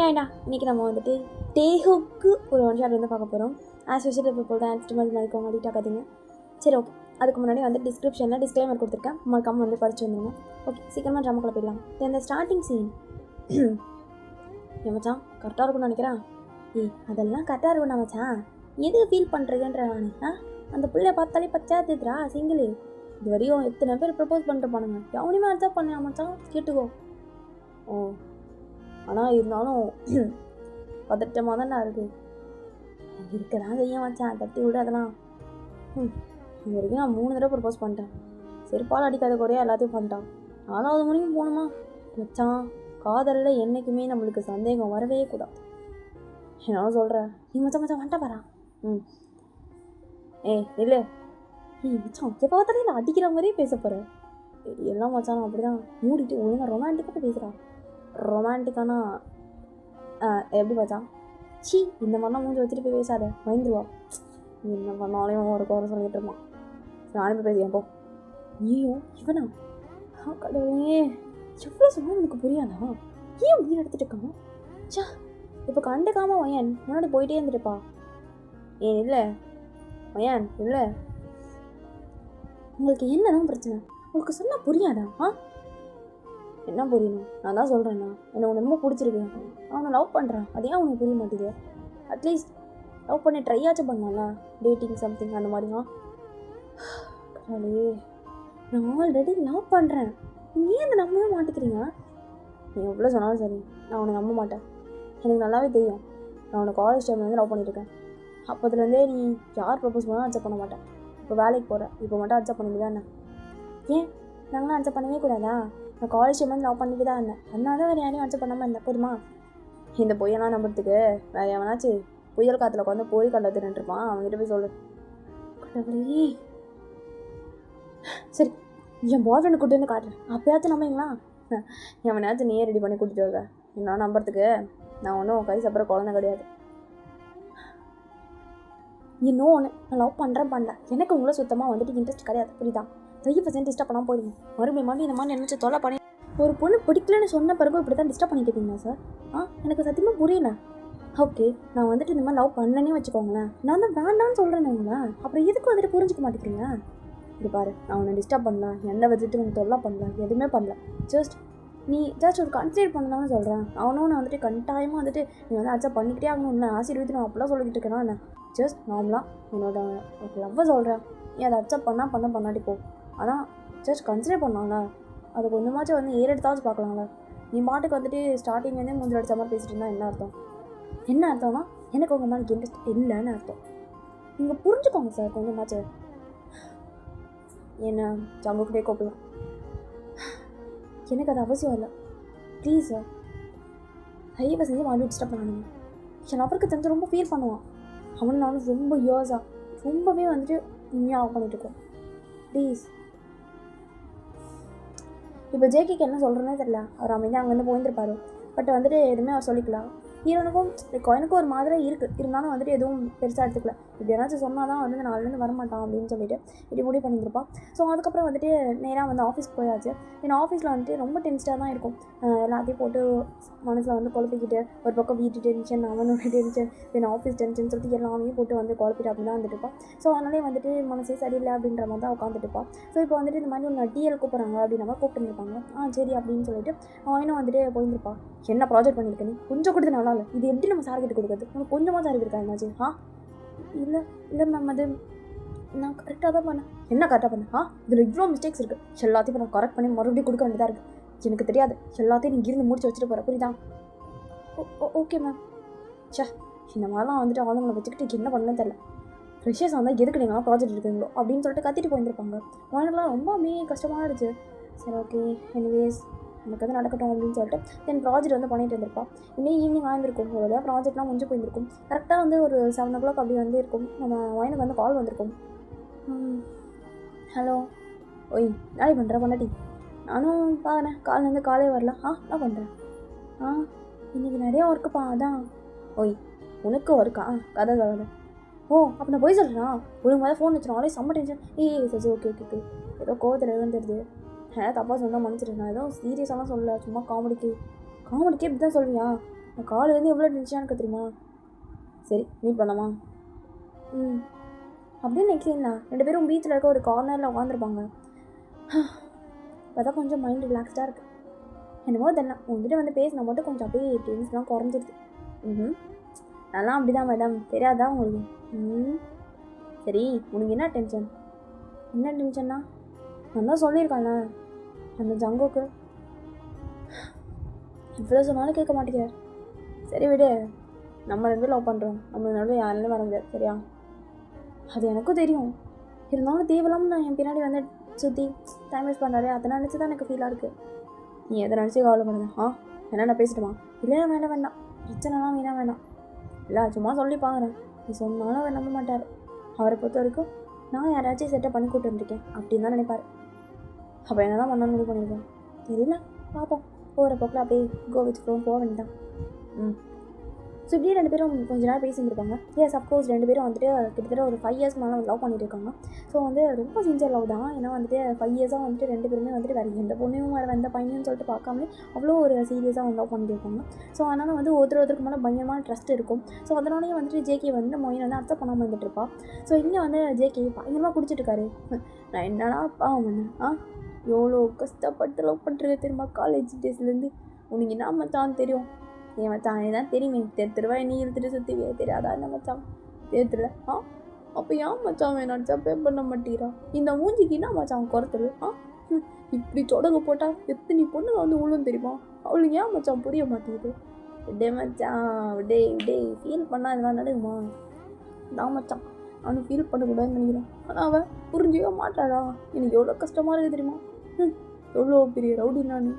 ஏண்டா இன்றைக்கி நம்ம வந்துட்டு டேஹுக்கு ஒரு ஒன் ஷாட் வந்து பார்க்க போகிறோம். ஆஸ் யூஷுவல் இப்போ போல் தான் இன்ஸ்ட்ருமெண்ட் மதிக்கவங்க அடிக்ட் ஆகாதீங்க. சரி, ஓகே. அதுக்கு முன்னாடி வந்து டிஸ்கிரிப்ஷனில் டிஸ்க்ளைமர் கொடுத்துருக்கேன், மறக்காமல் வந்து படிச்சு வந்துடுங்க. ஓகே, சீக்கிரமாக ட்ராமாக்குள்ள போயிடலாம். இந்த ஸ்டார்டிங் சீன் மச்சான் கரெக்டாக இருக்கும்னு நினைக்கிறேன். அதெல்லாம் கரெக்டாக இருக்கும்டா மச்சான், எதுக்கு ஃபீல் பண்ணுறதுன்ற நான் அந்த பிள்ளைய பார்த்தாலே பச்சாத்துதுரா சிங்கிள். இது வரையும் எத்தனை பேர் ப்ரப்போஸ் பண்ணிட்டு போனாங்க, எவனையுமே அர்த்தம் பண்ண மச்சான், கேட்டுக்கோ. ஓ, ஆனால் இருந்தாலும் பதட்டமாக தான்டா இருக்குது. இருக்கதான் செய்ய மச்சான், தட்டி விட அதெல்லாம். இது வரைக்கும் நான் 3 தடவை ப்ரப்போஸ் பண்ணிட்டேன். செருப்பால் அடிக்காத குறையா எல்லாத்தையும் பண்ணிட்டான். 4வது மணிக்கும் போகணுமா மச்சான்? காதலில் என்றைக்குமே நம்மளுக்கு சந்தேகம் வரவே கூடாது. என்ன சொல்கிற நீ? மச்சான் மச்சான் வந்துட்டா பாரா. இல்லை மச்சான் எப்போ பார்த்தாலே நான் அடிக்கிற மாதிரியே பேச போகிறேன். எல்லாம் மச்சான் அப்படி தான் மூடிட்டு ஒழுங்காக ரொமான்டிக்காக பேசுகிறான். ரொமான்டிக்கானா எப்படி மச்சான்? சி, இந்த மாதிரிலாம் மூஞ்சி வச்சுட்டு போய் பேசாத, பயந்துருவா. என்ன பண்ணாலையும் ஒரு குறை சொல்லிட்டு இருப்பான். நானே போய் பேசியேன் போ. நீயும் இவனா? கடவுளே, எவ்வளோ சொன்னால் எனக்கு புரியாதா? ஏன் உயிர் எடுத்துட்டு இருக்கான்? சா, இப்போ கண்டுக்காம வயன் முன்னாடி போயிட்டே இருந்துட்டுப்பா. இல்லை வயன், இல்லை உங்களுக்கு என்னதான் பிரச்சனை? உங்களுக்கு சொன்னால் புரியாதா? என்ன புரியணும்? நான் தான் சொல்கிறேண்ணா, என்னை உனக்கு ரொம்ப பிடிச்சிருக்கு, அவனை லவ் பண்ணுறான், அதே அவனுக்கு புரிய மாட்டேது. அட்லீஸ்ட் லவ் பண்ணி ட்ரையாச்சும் பண்ணலாம்ல, டேட்டிங் சம்திங் அந்த மாதிரியா? கடவுளே, நான் ஆல்ரெடி லவ் பண்ணுறேன், நீ அந்த நம்பவே மாட்டேங்கிறீங்க. நீ எவ்வளோ சொன்னாலும் சரி, நான் அவனை நம்ப மாட்டேன். எனக்கு நல்லாவே தெரியும், நான் அவனை காலேஜ் டைம்லேருந்து லவ் பண்ணிட்டுருக்கேன். அப்போதுலேருந்தே நீ யார் ப்ரப்போஸ் பண்ணாலும் அக்செப்ட் பண்ண மாட்டேன். இப்போ வேலைக்கு போகிறேன், இப்போ மட்டும் அக்செப்ட் பண்ண முடியாது என்ன? ஏன் நாங்களாம் அக்செப்ட் பண்ணவே கூடாதா? நான் காலேஜ் டைம் லவ் பண்ணிட்டு தான் இருந்தேன், அதனால தான் வேறு யாரையும் அக்செப்ட் பண்ணாமல் இருந்தேன். போதுமா? இந்த பொய்யெல்லாம் நம்புறதுக்கு வேறு எவனாச்சு புயல் காற்றுல உட்காந்து போய் கண்டத்துட்டு இருப்பான், அவங்ககிட்ட போய் சொல்லு. கடவுளே, சரி என் பாய் ஃப்ரெண்டு கூட்டு வந்து காட்டுறேன், அப்போயாச்சும் நம்புங்களா? எவனாச்சும் நீயே ரெடி பண்ணி கூட்டிட்டு வருவேன். என்ன நம்புறதுக்கு நான் ஒன்றும் கை சாப்பிட்ற குழந்தை கிடையாது. இன்னும் ஒன்று, நான் லவ் பண்ணல, எனக்கு உங்களை சுத்தமாக வந்துட்டு இன்ட்ரெஸ்ட் கிடையாது, புரியுதா? 3% டிஸ்டர்ப் பண்ணாமல் போயிடுங்க. மறுபடியும் இந்த மாதிரி நினச்சி தொலை பண்ணி ஒரு பொண்ணு பிடிக்கலன்னு சொன்ன பிறகு இப்படி தான் டிஸ்டர்ப் பண்ணிட்டு இருப்பீங்களா சார்? எனக்கு சத்தியமாக புரியல. ஓகே, நான் வந்துட்டு இந்த மாதிரி லவ் பண்ணனே வச்சுக்கோங்களேன், நான் தான் வேண்டான்னு சொல்கிறேன் உங்களா, அப்புறம் எதுக்கு வந்துட்டு புரிஞ்சிக்க மாட்டேங்கிறீங்க? இது பாரு, நான் உன்னை டிஸ்டர்ப் பண்ணல, எந்த வச்சுட்டு உனக்கு தொல்லை பண்ணல, எதுவுமே பண்ணல. நீ ஜஸ்ட் ஒரு கன்சிடர் பண்ணலாம்னு சொல்கிறேன். அவனும் நான் வந்துட்டு கட்டாயமாக வந்துட்டு நீ வந்து அக்செப்ட் பண்ணிக்கிட்டே ஆகணும், இல்லை ஆசீர்வதித்து நான் அப்படிலாம் சொல்லிக்கிட்டு இருக்கேன்னா என்ன? ஜஸ்ட் நார்மலாக என்னோட லவ்வை சொல்கிறேன், நீ அதை அக்செப்ட் பண்ணாட்டி போ. ஆனால் ஜஸ்ட் கன்சிடர் பண்ணலாம்ல, அது கொஞ்சமாச்சும் வந்து ஏறெடுத்தாச்சும் பார்க்கலாம்ல. நீ பாட்டுக்கு வந்துட்டு ஸ்டார்டிங்லேருந்தே மூஞ்சில் அடித்த மாதிரி பேசிட்டு இருந்தால் என்ன அர்த்தம்? என்ன அர்த்தம்னா எனக்கு உங்கள் மேலே இன்ட்ரெஸ்ட் இல்லைன்னு அர்த்தம். நீங்கள் புரிஞ்சுக்கோங்க சார் கொஞ்சமாச்சும். என்ன ஜம்புக்கிட்டே கூப்பிடலாம், எனக்கு அது அவசியம் இல்லை. ப்ளீஸ் சார், தயவு செஞ்சு மறுபடியும் டிஸ்டர்ப் பண்ணானுங்க. என் அவருக்கு தெரிஞ்சு ரொம்ப ஃபீல் பண்ணுவான். அவனை நானும் ரொம்ப இயர்ஸாக ரொம்பவே வந்துட்டு உண்மையாக பண்ணிட்டுருக்கோம். ப்ளீஸ். இப்போ ஜேகேக்கு என்ன சொல்கிறேன்னே தெரியல. அவர் அமைதியாக அங்கேருந்து போயிருப்பார். பட் வந்துட்டு எதுவுமே அவர் சொல்லிக்கலாம். ஹீரோனுக்கும் எனக்கும் ஒரு மாதிரி இருக்குது, இருந்தாலும் வந்துட்டு எதுவும் பெருசாக எடுத்துக்கல. இப்படி ஏதாச்சும் சொன்னால் தான் வந்து நாளிலேருந்து வரமாட்டான் அப்படின்னு சொல்லிட்டு இப்படி முடிவு பண்ணியிருப்பான். ஸோ அதுக்கப்புறம் வந்துட்டு நேராக வந்து ஆஃபீஸ்க்கு போயாச்சு. ஏன்னா ஆஃபீஸில் வந்துட்டு ரொம்ப டென்ஸ்டாக தான் இருக்கும். எல்லாத்தையும் போட்டு மனசில் வந்து குழப்பிக்கிட்டு, ஒரு பக்கம் வீட்டு டென்ஷன், அவனோட டென்ஷன், தென் ஆஃபீஸ் டென்ஷன் சொல்லிட்டு எல்லாமே போட்டு வந்து குழப்பிட்டு அப்படி தான் வந்துட்டு இருப்பான். ஸோ அதனாலே வந்துட்டு மனசே சரியில்லை அப்படின்ற மாதிரி தான் உட்காந்துட்டு இருப்பான். ஸோ இப்போ வந்துட்டு இந்த மாதிரி ஒரு டிஎல் கூப்பிட்றாங்க அப்படின்ற மாதிரி கூப்பிட்டுருப்பாங்க. சரி அப்படின்னு சொல்லிட்டு அவனும் வந்துட்டு போயிருப்பான். என்ன ப்ராஜெக்ட் பண்ணியிருக்க நீ? கொஞ்சம் கொடுத்து நல்லா இல்லை, இது எப்படி நம்ம சார்கிட்ட கொடுக்குறது? நம்ம கொஞ்சமாக சார் இருக்கா என்னாச்சு? இல்லை இல்லை மேம், அது நான் கரெக்டாக தான் பண்ணேன். என்ன கரெக்டாக பண்ணேன்? இதில் இவ்வளோ மிஸ்டேக்ஸ் இருக்குது, எல்லாத்தையும் நான் கரெக்ட் பண்ணி மறுபடியும் கொடுக்க வேண்டியதாக இருக்குது. எனக்கு தெரியாது, எல்லாத்தையும் நீங்கள் இருந்து முடிச்சு வச்சுட்டு போகிற, புரியுதா? Okay ma'am. இந்த மாதிரிலாம் வந்துட்டு ஆளுங்களை வச்சுக்கிட்டு என்ன பண்ணணும்னு தெரியல. ஃப்ரெஷர்ஸ் வந்தால் எதுக்கு நீங்களாம் ப்ராஜெக்ட் எடுக்கிறீங்களோ அப்படின்னு சொல்லிட்டு கத்திட்டு போயிருந்துருப்பாங்க. அவனுக்குலாம் ரொம்ப கஷ்டமாகிடுச்சு. சரி, ஓகே, எனிவேஸ் எனக்கு வந்து நடக்கட்டும் அப்படின்னு சொல்லிட்டு தென் ப்ராஜெக்ட் வந்து பண்ணிட்டு இருந்திருப்போம். இன்னும் ஈவினிங் ஆயிருந்திருக்கும், ஒரு வழியாக ப்ராஜெக்ட்லாம் முடிஞ்சு போயிருந்திருக்கும். கரெக்டாக வந்து ஒரு 7 o'clock அப்படி வந்து இருக்கும். நம்ம வயனுக்கு வந்து கால் வந்திருக்கும். ஹலோ, ஓய் நாளை பண்ணுறேன் பண்ணாட்டி, நானும் பார்க்குறேன் கால்லேருந்து காலே வரல. நான் பண்ணுறேன். இன்றைக்கி நிறையா ஒர்க்குப்பா, அதான். ஓய் உனக்கு ஒர்க்கா? கதை சொல்லுது. அப்போ நான் போய் சொல்கிறேன், ஒழுங்கு மாதிரி ஃபோன் வச்சுருவோம், அவளே செம்ம டென்ஷன். சரி, ஓகே ஓகே ஓகே, ஏதோ கோவத்தில் எதுவும் தெரியுது, தப்பாக சொன்னால் மன்னிச்சிடு. நான் ஏதோ சீரியஸாலாம் சொல்லலை, சும்மா காமெடிக்கே இப்படி தான் சொல்வியா? நான் காலேருந்து எவ்வளோ டென்ஷனாக இருக்க தெரியுமா? சரி மீட் பண்ணலாமா? அப்படின்னு நினைக்கிறீங்களா? 2 பேரும் பீச்சில் இருக்க ஒரு கார்னரில் உட்காந்துருப்பாங்க. அதான் கொஞ்சம் மைண்ட் ரிலாக்ஸ்டாக இருக்குது. என்னமோ தெரியல, உங்ககிட்ட வந்து பேசினா மட்டும் கொஞ்சம் அப்படியே டென்ஷன்லாம் குறைஞ்சிருது. நல்லா அப்படி தான் மேடம், தெரியாதா உங்களுக்கு? சரி, உனக்கு என்ன டென்ஷன்? என்ன டென்ஷன்னா? நான் தான் சொல்லியிருக்கேன்ல, அந்த ஜங்குக்கு இவ்வளோ சொன்னாலும் கேட்க மாட்டேங்கிறார். சரி விடு, நம்ம 2 லவ் பண்ணுறோம், நம்ம நடுவில் யாருமே வர முடியாது, சரியா? அது எனக்கும் தெரியும். இருந்தாலும் தேவையில்லாமல் நான் என் பின்னாடி வந்து சுற்றி டைம் வேஸ்ட் பண்ணுறாரு. அதை நினச்சி தான் எனக்கு ஃபீலாக இருக்குது. நீ எதை நினச்சி கவலைப்படுங்க. என்ன நான் பேசிட்டுமா? இல்லை வேண்டாம், பிரச்சனைலாம் வேணாம். இல்லை சும்மா சொல்லி பார்க்குறேன். நீ சொன்னாலும் அவர் நம்ப மாட்டார். அவரை பொறுத்த வரைக்கும் நான் யாராச்சும் செட்டப் பண்ணி கூப்பிட்டு வந்துருக்கேன் அப்படின்னு தான் நினைப்பார். அப்போ என்ன தான் பண்ணாலும் முடிவு பண்ணியிருக்கேன். தெரியல, பார்ப்போம். போகிற போக்கில் அப்படியே கோவிச்சுக்கிறோம், போக வேண்டியதான். ஸோ இப்படியே 2 பேரும் கொஞ்ச நேரம் பேசியிருக்காங்க. எஸ் அஃப்கோர்ஸ் 2 பேரும் வந்துட்டு கிட்டத்தட்ட ஒரு 5 இயர்ஸ் மேலே லவ் பண்ணிட்டு இருக்காங்க. ஸோ வந்து ரொம்ப சின்சியர் லவ் தான். ஏன்னா வந்துட்டு 5 இயர்ஸாக வந்துட்டு 2 பேருமே வந்துட்டு வேறு எந்த பொண்ணையும் வேறு எந்த பையனும் சொல்லிட்டு பார்க்காமலே அவ்வளோ ஒரு சீரியஸாக வந்து லவ் பண்ணிட்டு இருக்காங்க. ஸோ அதனால் வந்து ஒருத்தருக்கு மேலே பயங்கரமான ட்ரஸ்ட் இருக்கும். ஸோ அதனாலேயே வந்துட்டு ஜேகே வந்து மொயின் வந்து அக்செப்ட் பண்ணாமல் வந்துட்டு இருப்பா. ஸோ இங்கே வந்து ஜேகே பயங்கரமாக குடிச்சிட்டு இருக்காரு. நான் என்னடா பாவம் பண்ணேன்? எவ்வளோ கஷ்டப்பட்டு லவ் பண்ணுறது தெரியுமா காலேஜ் டேஸ்லேருந்து? உனக்கு என்ன மச்சான் தெரியும்? ஏன் மச்சான் தான் தெரியுமே, தெருவாய் நீ இழுத்துட்டு சுற்றிவே தெரியாதா என்ன மச்சான்? தெரியல. அப்போ ஏன் மச்சான் வேணாச்சா பே பண்ண மாட்டீரா? இந்த மூஞ்சிக்கு என்ன மச்சான் குறைத்தது? இப்படி தொடங்க போட்டால் எத்தனை பொண்ணுங்க வந்து உள்ளும் தெரியுமா? அவளுக்கு ஏன் மச்சான் புரிய மாட்டேங்குது? விடே மச்சான், விடே ஃபீல் பண்ணால் இதெல்லாம் நடக்குமா? தான் மச்சான் அவனும் ஃபீல் பண்ணக்கூடாதுன்னு நினைக்கிறேன். ஆனால் அவன் புரிஞ்சிக்கவே மாட்டாடா. எனக்கு எவ்வளோ கஷ்டமாக இருக்குது தெரியுமா? எவ்வளோ பெரிய ரவுடி நான்.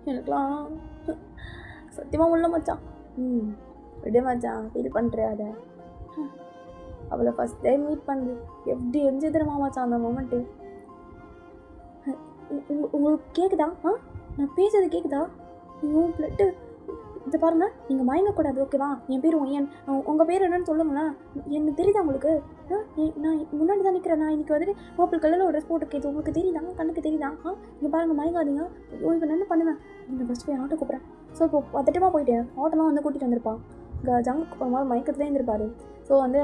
எனக்குலாம் சத்தியமாக உள்ள மச்சான். விட மச்சான், ஃபீல் பண்ணுறேன். அதை அவளை ஃபஸ்ட் டைம் மீட் பண்ணுது எப்படி எரிஞ்சு தெரியுமா மச்சான் அந்த மொமெண்ட்டு? உங்களுக்கு கேட்குதா? நான் பேசுறது கேட்குதா? ஐயோ பிளட்டு, இதை பாருங்க, நீங்கள் மயங்கக்கூடாது, ஓகேவா? என் பேர் ஒய்யன். உங்கள் பேர் என்னன்னு சொல்லுங்களேன். எனக்கு தெரியுதா உங்களுக்கு? நான் முன்னாடி தான் நிற்கிறேன். நான் இன்றைக்கி வந்துட்டு பர்பிள் கலரில் ஒரு ட்ரெஸ் போட்டுருக்கேன். உங்களுக்கு தெரியுதா? கண்ணுக்கு தெரியுதா? இங்கே பாருங்கள், மயங்காதீங்க. ஐயோ இப்போ என்ன பண்ணுவேன்? இந்த ஃபஸ்ட் போய் ஆட்டோ கூப்பிட்றேன். ஸோ இப்போ பத்திரமா போயிட்டேன். ஆட்டோலாம் வந்து கூட்டிகிட்டு வந்திருப்பான். இங்கே ஜங்கு ஒரு மாதிரி மயக்கத்துலேயே இருந்திருப்பார். ஸோ வந்து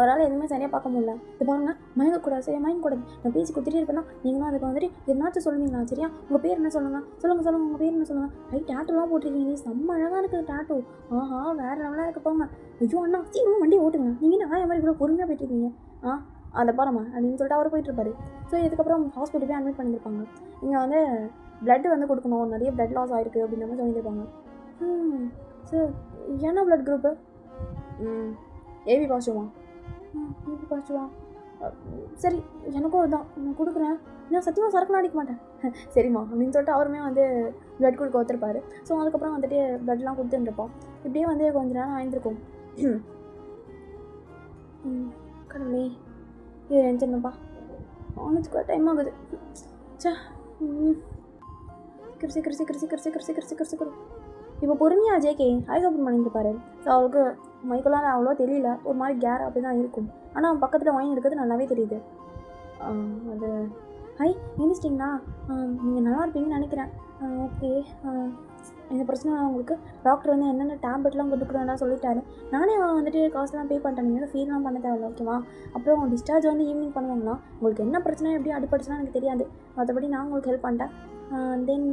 அவரால் எதுவுமே சரியாக பார்க்க முடியல. இது பாருங்கள், மயங்கக்கூடாது, சரியா? மயங்கக்கூடாது. நான் பேசி கொடுத்துட்டே இருப்பேன்னா நீங்களும் அதுக்கு வந்துட்டு எதனாச்சும் சொல்லுவீங்களா? சரியா? உங்கள் பேர் என்ன சொல்லுங்கள்? சொல்லுங்கள், உங்கள் பேர் என்ன சொல்லுங்கள்? டேட்டூலாம் போட்டிருக்கீங்க, நீ செம்ம அழகாக இருக்குது டேட்டூ. வேறு லெவலாக இருக்க போங்க. ஐயோ அண்ணா சீக்கிரம் வண்டி ஓட்டுங்க. நீங்கள் என்ன மாதிரி இவ்வளோ பொறுமையாக போயிட்டுருக்கீங்க? அதை பாருமா அப்படின்னு சொல்லிட்டு அவர் போயிட்டுருப்பாரு. ஸோ இதுக்கப்புறம் ஹாஸ்பிட்டல் போய் அட்மிட் பண்ணியிருப்பாங்க. இங்கே வந்து பிளட்டு வந்து கொடுக்கணும், நிறைய பிளட் லாஸ் ஆகிருக்கு அப்படின்ற மாதிரி சொல்லியிருப்பாங்க. சார் என்ன பிளட் குரூப்பு? ஏபி பாசிட்டிவா? ஏபி பாசிட்டிவா? சரி எனக்கும் அதுதான், நான் கொடுக்குறேன். நான் சத்தியமாக சரக்குலாம் அடிக்க மாட்டேன். சரிம்மா அப்படின்னு சொல்லிட்டு அவருமே வந்து பிளட் கொடுக்க ஒத்துருப்பாரு. ஸோ அதுக்கப்புறம் வந்துட்டு பிளட்லாம் கொடுத்துருப்போம். இப்படியே வந்து கொஞ்ச நேரம் ஆயிருந்திருக்கும். கடவுளே இது நினச்சிருந்தப்பா, அவனுக்கு டைம் ஆகுது. சே சீக்கிரம். இப்போ பொறுமையாக ஜேகே ஐஸ் ஓப்பன் பண்ணியிருப்பாரு. ஸோ அவளுக்கு மைக்கெல்லாம் அவ்வளோ தெரியல, ஒரு மாதிரி கேர் அப்படி தான் இருக்கும். ஆனால் அவன் பக்கத்தில் வாங்கி இருக்கிறது நல்லாவே தெரியுது. அது எழுந்திரிச்சிட்டிங்களா? நீங்கள் நல்லா இருப்பீங்கன்னு நினைக்கிறேன். ஓகே, இந்த பிரச்சனை உங்களுக்கு டாக்டர் வந்து என்னென்ன டேப்லெட்லாம் கொடுக்குறதா சொல்லிட்டாரு. நானே வந்துட்டு காசுலாம் பே பண்ணிட்டேன். நீங்கள் ஃபீல்லாம் பண்ண தேவையில்ல, ஓகேவா? அப்புறம் டிஸ்சார்ஜ் வந்து ஈவினிங் பண்ணுவாங்களா? உங்களுக்கு என்ன பிரச்சனை எப்படி அடிப்பட்டுச்சுன்னா எனக்கு தெரியாது. மற்றபடி நான் உங்களுக்கு ஹெல்ப் பண்ணிட்டேன். தென்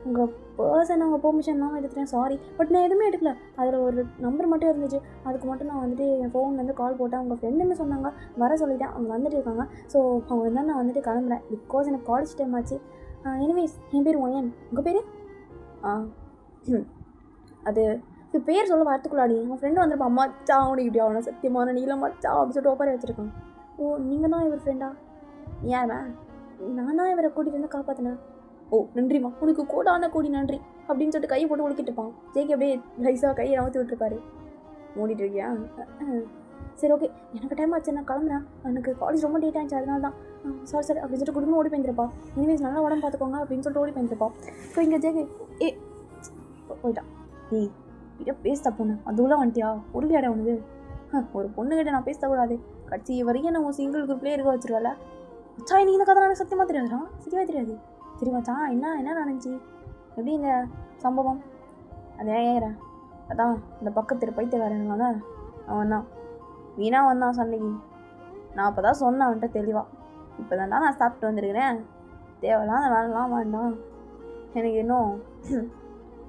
உங்கள் பர்சன் உங்கள் பெர்மிஷன்லாம் எடுத்துட்டேன், சாரி. பட் நான் எதுவுமே எடுக்கல. அதில் ஒரு நம்பர் மட்டும் இருந்துச்சு. அதுக்கு மட்டும் நான் வந்துட்டு என் ஃபோன்லேருந்து கால் போட்டேன். உங்கள் ஃப்ரெண்டுன்னு சொன்னாங்க, வர சொல்லிட்டேன். அவங்க வந்துட்டு இருக்காங்க. ஸோ அவங்க தான் நான் வந்துட்டு கிளம்புறேன். பிகாஸ் எனக்கு காலேஜ் டைம் ஆச்சு. எனிவேஸ் என் பேர் ஒயன். உங்கள் பேர்? அது இது பேர் சொல்ல வரத்துக்குள்ளாடி என் ஃப்ரெண்டு வந்துருப்பா. மச்சா அவனுக்கு இப்படி அவனை சத்தியமான நீளம் மச்சா அப்படின்னு சொல்லிட்டு ஒப்பாரி வச்சுருக்கான். ஓ நீங்கள் தான் இவர் ஃப்ரெண்டா? யாரா? நான் தான் இவரை கூட்டிகிட்டு வந்து காப்பாற்றினேன். ஓ நன்றிம்மா, உனக்கு கூடான கூடி நன்றி அப்படின்னு சொல்லிட்டு கையை போட்டு ஒழுக்கிட்டு இருப்பான். ஜேகே அப்படியே ரைஸாக கையை நவுத்தி விட்டுருப்பாரு. மூடிட்டு இருக்கியா? சரி ஓகே, எனக்கு டைம் ஆச்சு, நான் கிளம்புறேன். எனக்கு காலேஜ் ரொம்ப லேட் ஆகிடுச்சு, அதனால தான். சாரி அப்படின்னு சொல்லிட்டு குடும்பம் ஓடி போயிருப்பா. இனிமேல் நல்லா உடம்பு பார்த்துக்கோங்க அப்படின்னு சொல்லிட்டு ஓடி போயிருப்பா. ஸோ இங்கே ஜேகே போயிட்டான். இதை பேச பொண்ணு அதுவும் வந்துட்டியா? உருளியாட உனக்கு ஒரு பொண்ணுகிட்ட நான் பேசக்கூடாது. கட்சி வரைக்கும் நான் சிங்கிள் குரூப்லேயே இருக்க வச்சிருவாள். மச்சா நீ இந்த கதை எனக்கு சத்தியமாக தெரியாதுடா, சரியா தெரியாது. சரி மச்சான் என்ன நடந்துச்சு? எப்படி இந்த சம்பவம்? அது ஏன் கேட்குறேன்? அதான் இந்த பக்கத்து பைத்தியக்காரங்க தான் அவன் தான் வீணாக வந்தான் சண்டைக்கு. நான் அப்போ தான் சொன்னேன் அவன்கிட்ட தெளிவாக, இப்போ தான்டா நான் சாப்பிட்டு வந்துருக்கிறேன், தேவையில்லாத வேலைலாம் வேண்டாம், எனக்கு இன்னும்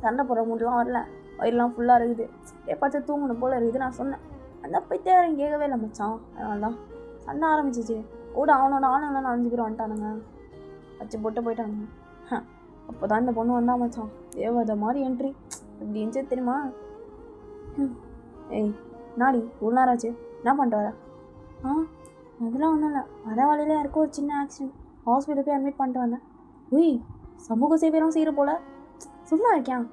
சண்டை போடுற மூட்டெலாம் வரல, வயிறுலாம் ஃபுல்லாக இருக்குது, எப்போச்சும் தூங்கணும் போல் இருக்குது நான் சொன்னேன். அந்த பைத்தியக்காரன் கேட்கவே இல்லை மச்சான். அதனால தான் சண்டை ஆரம்பிச்சிச்சு. கூட அவனோட ஆளுங்களாம் 4 பேர் வந்துட்டானுங்க, வச்சு போட்டு போயிட்டானுங்க. அப்போ தான் இந்த பொண்ணு வந்தா மச்சான், தேவதை மாதிரி என்ட்ரி. இப்படி இருந்துச்சு தெரியுமா? ஏய் நாடி ஒரு நேரம் ஆச்சு, என்ன பண்ணிட்டு வர? அதெல்லாம் ஒன்றும் இல்லை, வர வழியில் யாருக்கும் ஒரு சின்ன ஆக்சிடென்ட், ஹாஸ்பிட்டல் போய் அட்மிட் பண்ணிட்டு வந்தேன். உய் சமூக சேவையெல்லாம் செய்கிற போல, சும்மா இருக்கியான்.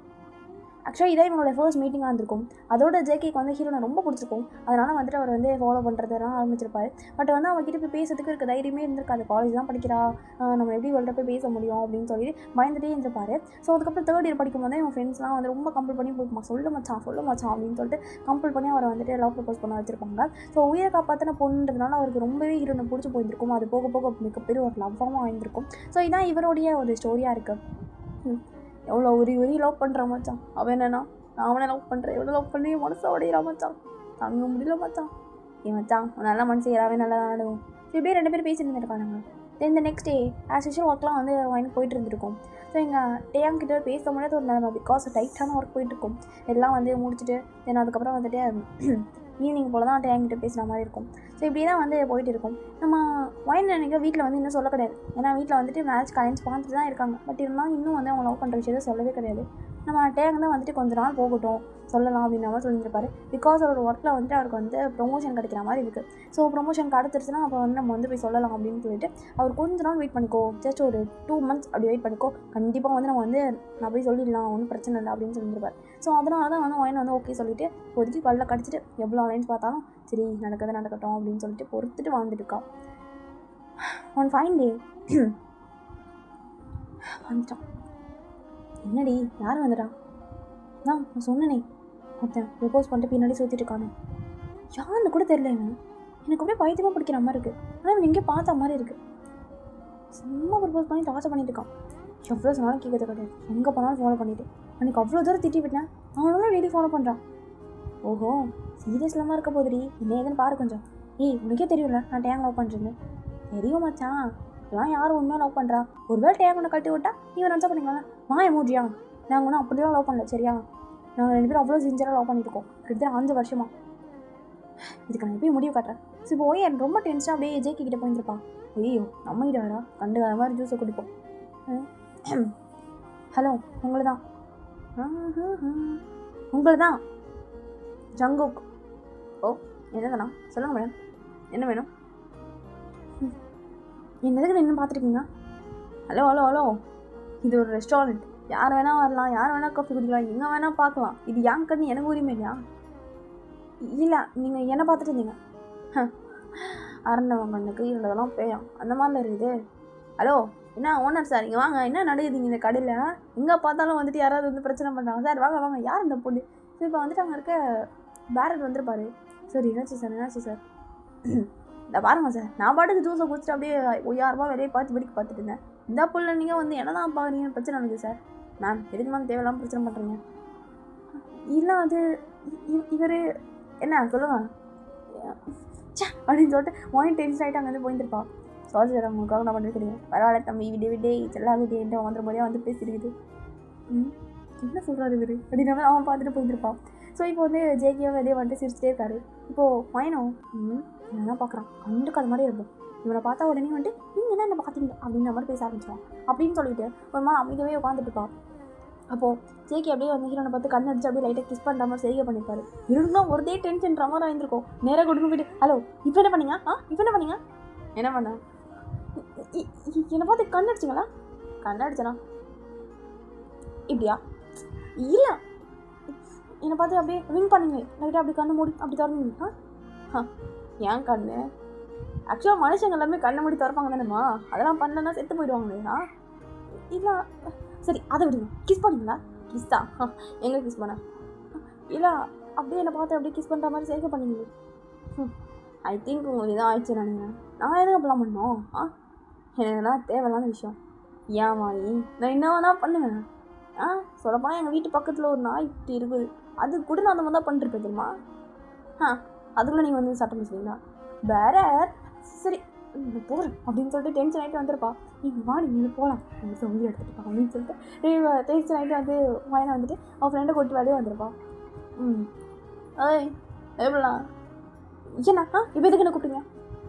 ஆக்சுவலாக இதான் இவனோட ஃபர்ஸ்ட் மீட்டிங்காக இருந்திருக்கும். அதோட ஜேகேக்கு வந்து ஹீரோனை ரொம்ப பிடிச்சிருக்கும். அதனால் வந்துட்டு அவர் வந்து ஃபாலோ பண்ணுறதெல்லாம் ஆரம்பிச்சிருப்பாரு. பட் வந்து அவங்ககிட்ட போய் பேசுறதுக்கு இருக்க தைரியமே இருந்திருக்காது. காலேஜ் தான் படிக்கிறா, நம்ம எப்படி இவள்கிட்ட போய் பேச முடியும் அப்படின்னு சொல்லிட்டு பயந்துகிட்டே இருந்திருப்பாரு. ஸோ அதுக்கப்புறம் 3rd இயர் படிக்கும் போதே இவன் ஃப்ரெண்ட்ஸ்லாம் வந்து ரொம்ப கம்பல் பண்ணி போய்க்குமா, சொல்ல மச்சான் அப்படின்னு சொல்லிட்டு கம்பல் பண்ணி அவரை வந்துட்டு லவ் ப்ரப்போஸ் பண்ண வச்சிருப்பாங்க. ஸோ உயிரை காப்பாற்றின பொண்ணுன்றதுனால அவருக்கு ரொம்பவே ஹீரோனை பிடிச்சி போயிருக்கும். அது போக போக மிகப்பெரிய ஒரு லவ்வாகவும் வாங்கியிருக்கும். ஸோ இதான் இவருடைய ஒரு ஸ்டோரியாக இருக்குது. எவ்வளோ உரி லவ் பண்ணுறான் மச்சான். அவன் என்னன்னா, நான் அவனை லவ் பண்ணுறேன், எவ்வளோ லவ் பண்ணி மனசை உடையிறா மச்சான், தாங்க முடியல மச்சான். ஏன் மச்சான் நல்லா மனசு ஏறாவே நல்லா ஆடுவோம். இப்படியே 2 பேரும் பேசிட்டு இருந்திருக்கானுங்க. தென் இந்த நெக்ஸ்ட் டே ஆஸ் யூஷுவல் ஒர்க்லாம் வந்து வாங்கி போயிட்டு இருந்திருக்கும். ஸோ எங்கள் டேயாங் கிட்ட பேச முடியாத ஒரு நிலைமை, பிகாஸ் டைட்டான ஒர்க் போயிட்டுருக்கும். எல்லாம் வந்து முடிச்சுட்டு தென் அதுக்கப்புறம் வந்துட்டு ஈவினிங் போல் தான் டேயாங்கிட்ட பேசுகிற மாதிரி இருக்கும். ஸோ இப்படி தான் வந்து போயிட்டு இருக்கும். நம்ம வைன் நினைக்க வீட்டில் வந்து இன்னும் சொல்ல கிடையாது. ஏன்னா வீட்டில் வந்துட்டு மேரேஜ் கல்யாணம் பார்த்துட்டு தான் இருக்காங்க. பட் இருந்தாலும் இன்னும் வந்து அவங்க லவ் பண்ணுற விஷயத்தை சொல்லவே கிடையாது. நம்ம டேயாங் தான் வந்துட்டு கொஞ்ச நாள் போகட்டும் சொல்லலாம் அப்படின்ற மாதிரி சொல்லியிருப்பாரு. பிகாஸ் அவரோட ஒர்க்கில் வந்துட்டு அவருக்கு வந்து ப்ரொமோஷன் கிடைக்கிற மாதிரி இருக்குது. ஸோ ப்ரொமோஷன் கிடச்சிருச்சுன்னா அப்போ வந்து நம்ம வந்து போய் சொல்லலாம் அப்படின்னு சொல்லிட்டு அவர் கொஞ்ச நாள் வெயிட் பண்ணிக்கோ, ஜஸ்ட் ஒரு 2 months அப்படி வெயிட் பண்ணிக்கோ, கண்டிப்பாக வந்து நம்ம வந்து நான் போய் சொல்லிடலாம், ஒன்றும் பிரச்சனை இல்லை அப்படின்னு சொல்லியிருப்பார். ஸோ அதனால தான் வந்து வைன் வந்து ஓகே சொல்லிவிட்டு இப்போதைக்கு கல்லில் கடிச்சிட்டு எவ்வளோ லைன்ஸ் பார்த்தாலும் சரி நடக்கட்டும் அப்படின்னு சொல்லிட்டு பொறுத்துட்டு வாழ்ந்துட்டுருக்கா. ஒன் ஃபைன் டே வந்துட்டான். என்னடி யார் வந்துட்டான்? நான் சொன்னனே ஒருத்தன் ப்ரப்போஸ் பண்ணிட்டு பின்னாடி சுற்றிட்டு இருக்கானே, யாருன்னு கூட தெரியல. எனக்கு அப்படியே பைத்தியமாக பிடிக்கிற மாதிரி இருக்குது. ஆனால் இவன் எங்கேயும் பார்த்த மாதிரி இருக்குது. சும்மா ப்ரப்போஸ் பண்ணி டார்ச்சர் பண்ணிட்டு இருக்கான். எவ்வளோ சொன்னாலும் கேட்கறது கிடையாது, எங்கே போனாலும் ஃபாலோ பண்ணிவிட்டு அன்றைக்கி அவ்வளோ தூரம் திட்டி விட்டேன், அவனும் டெய்லி ஃபாலோ பண்ணுறான். ஓஹோ சீரியஸ் இல்லாமல் இருக்க போதுடி, என்ன ஏதுன்னு பாரு கொஞ்சம். உனக்கே தெரியும்ல நான் டேங் லவ் பண்ணுறேன்னு. தெரியும் மச்சான், இதெல்லாம் யாரும் உண்மையாக லவ் பண்ணுறா? ஒருவேளை டேங் ஒன்று கட்டி விட்டா இவன் நினச்சா பண்ணிக்கலாம். எமோஜியா நாங்கள் ஒன்றும் அப்படிலாம் லவ் பண்ணல சரியா? நாங்கள் 2 பேரும் அவ்வளோ சின்சியராக லவ் பண்ணியிருக்கோம், கிட்டத்தட்ட 5 வருஷமா. இதுக்கு நான் எப்பயும் முடிவு காட்டுறேன். ஸோ இப்போ எனக்கு ரொம்ப டென்ஷனாக அப்படியே ஜேகே கிட்டே போயிருப்பான். ஐயோ நம்ம கிட்ட வரா, கண்டு வர மாதிரி ஜூஸை குடிப்போம். ஹலோ உங்களை தான் ஜங்குக். ஓ என்னதாண்ணா சொல்லுங்கள் மேடம், என்ன வேணும்? என்னதுக்கு நின்று பார்த்துருக்கீங்க? ஹலோ இது ஒரு ரெஸ்டாரண்ட், யார் வேணால் வரலாம், யார் வேணால் காஃபி குடிக்கலாம், எங்கே வேணால் பார்க்கலாம். இது ஏன் கண்ணு எனக்கு உரிமை இல்லையா? இல்லை நீங்கள் என்ன பார்த்துட்டு இருந்தீங்க? அரண்டவன் கண்ணுக்கு இருந்ததெல்லாம் பேயாம் அந்த மாதிரில இருக்குது. ஹலோ என்ன ஓனர் சார் இங்கே வாங்க, என்ன நடக்குதுங்க இந்த கடையில்? எங்கே பார்த்தாலும் வந்துட்டு யாராவது வந்து பிரச்சனை பண்ணுறாங்க சார், வாங்க யார் இந்த பொண்ணு? ஸோ இப்போ வந்துட்டு அங்கே இருக்க பேரட் வந்துருப்பாரு. சார் என்னாச்சு சார் இந்த பாருங்க சார், நான் பாட்டுக்கு ஜூஸை குடிச்சிட்டு அப்படியே 1000 ரூபா வெளியே பார்த்துட்டு இருந்தேன். இந்த புள்ள நீங்கள் வந்து என்ன தான் பார்க்குறீங்கன்னு பிரச்சனை இருக்குது சார். மேம் எதுக்கு மேம் தேவையில்லாமல் பிரச்சனை பண்ணுறீங்க? இல்லை அது இவர் என்ன சொல்லுங்க அப்படின்னு சொல்லிட்டு வாங்கி டென்ஷன் ஆகிட்டு அங்கே போயிருப்பா. சாரி சார் உங்களுக்காக நான் பண்ணி கிடையாது, பரவாயில்ல தம்பி விடே செல்லாகுட்டின்ட்டு வந்துடும் போதே வந்து பேசியிருக்குது. என்ன சொல்கிறாரு இவர் அப்படின்ற மாதிரி அவன் பார்த்துட்டு போயிருப்பான். ஸோ இப்போ வந்து ஜேகேவை வெளியே வந்துட்டு சிரிச்சிட்டே இருக்காரு. இப்போது பயணம் என்ன பார்க்குறான், கண்டுக்கு அது மாதிரி இருக்கும். இவனை பார்த்தா உடனே வந்துட்டு நீங்கள் என்ன பார்த்தீங்க அப்படின்ற மாதிரி பேச ஆரம்பிச்சிடுவான். அப்படின்னு சொல்லிட்டு ஒரு மாதிரி அமைதியாகவே உட்காந்துட்டுருப்பான். அப்போது ஜேகே அப்படியே வந்து ஹீரோனை பார்த்து கண் அடிச்சு அப்படியே லைட்டாக கிஸ் பண்ணுற மாதிரி செய்ய பண்ணியிருப்பாரு. இருந்தால் ஒருதே டென்ஷன்ற மாதிரி ஆயிருந்திருக்கும். நேராக கொடுக்க போயிட்டு ஹலோ இப்போ என்ன பண்ணீங்க? என்ன பண்ண? என்னை பார்த்து கண் அடிச்சிங்களா? கண் அடிச்சனா இப்படியா? இல்லை என்னை பார்த்து அப்படியே விங் பண்ணுங்க, லைட்டாக அப்படி கண்ணு மூடி அப்படி திறந்தீங்க. ஏன் கண்ணு ஆக்சுவலாக மனுஷங்க எல்லாமே கண்ணை மூடி திறப்பாங்க தானேம்மா, அதெல்லாம் பண்ணலன்னா செத்து போயிடுவாங்களேண்ணா. இல்லை சரி அதை விடுங்க, கிஸ் பண்ணிங்களா? கிஸ்ஸா? எங்கே கிஸ் பண்ண? இல்லை அப்படியே என்னை பார்த்து அப்படியே கிஸ் பண்ணுற மாதிரி சேர்க்க பண்ணிங்களே. ஐ திங்க் உங்களுக்கு இதான் ஆயிடுச்சு நினைக்கிறேன். நான் எதுவும் அப்படிலாம் பண்ணோம்? எனக்குலாம் தேவையில்லாத விஷயம். ஏன் வாங்கி நான் என்ன வேணா பண்ணுவேன். சொல்லப்போனால் எங்கள் வீட்டு பக்கத்தில் ஒரு நாய் குட்டி இருக்குது, அது கூட நான் அந்த மாதிரி தான் பண்ணிருப்பேன் தெரியுமா. அதுக்குள்ளே நீங்கள் வந்து சட்டம் பேசுவீங்களா வேற. சரி போகிறேன் அப்படின்னு சொல்லிட்டு டென்ஷன் ஆகிட்டு வந்துருப்பா. நீங்கள் வாடி நீங்கள் போகலாம் நீங்கள் உயிர் எடுத்துட்டுப்பா அப்படின்னு சொல்லிட்டு டென்ஷன் ஆகிட்டு வந்து வாயினை வந்துட்டு அவன் ஃப்ரெண்டை கொட்டி வேலையே வந்துருப்பா. ஏய் எப்படிலாம் ஏண்ணா இப்போ எதுக்கு என்ன கூப்பிட்டீங்க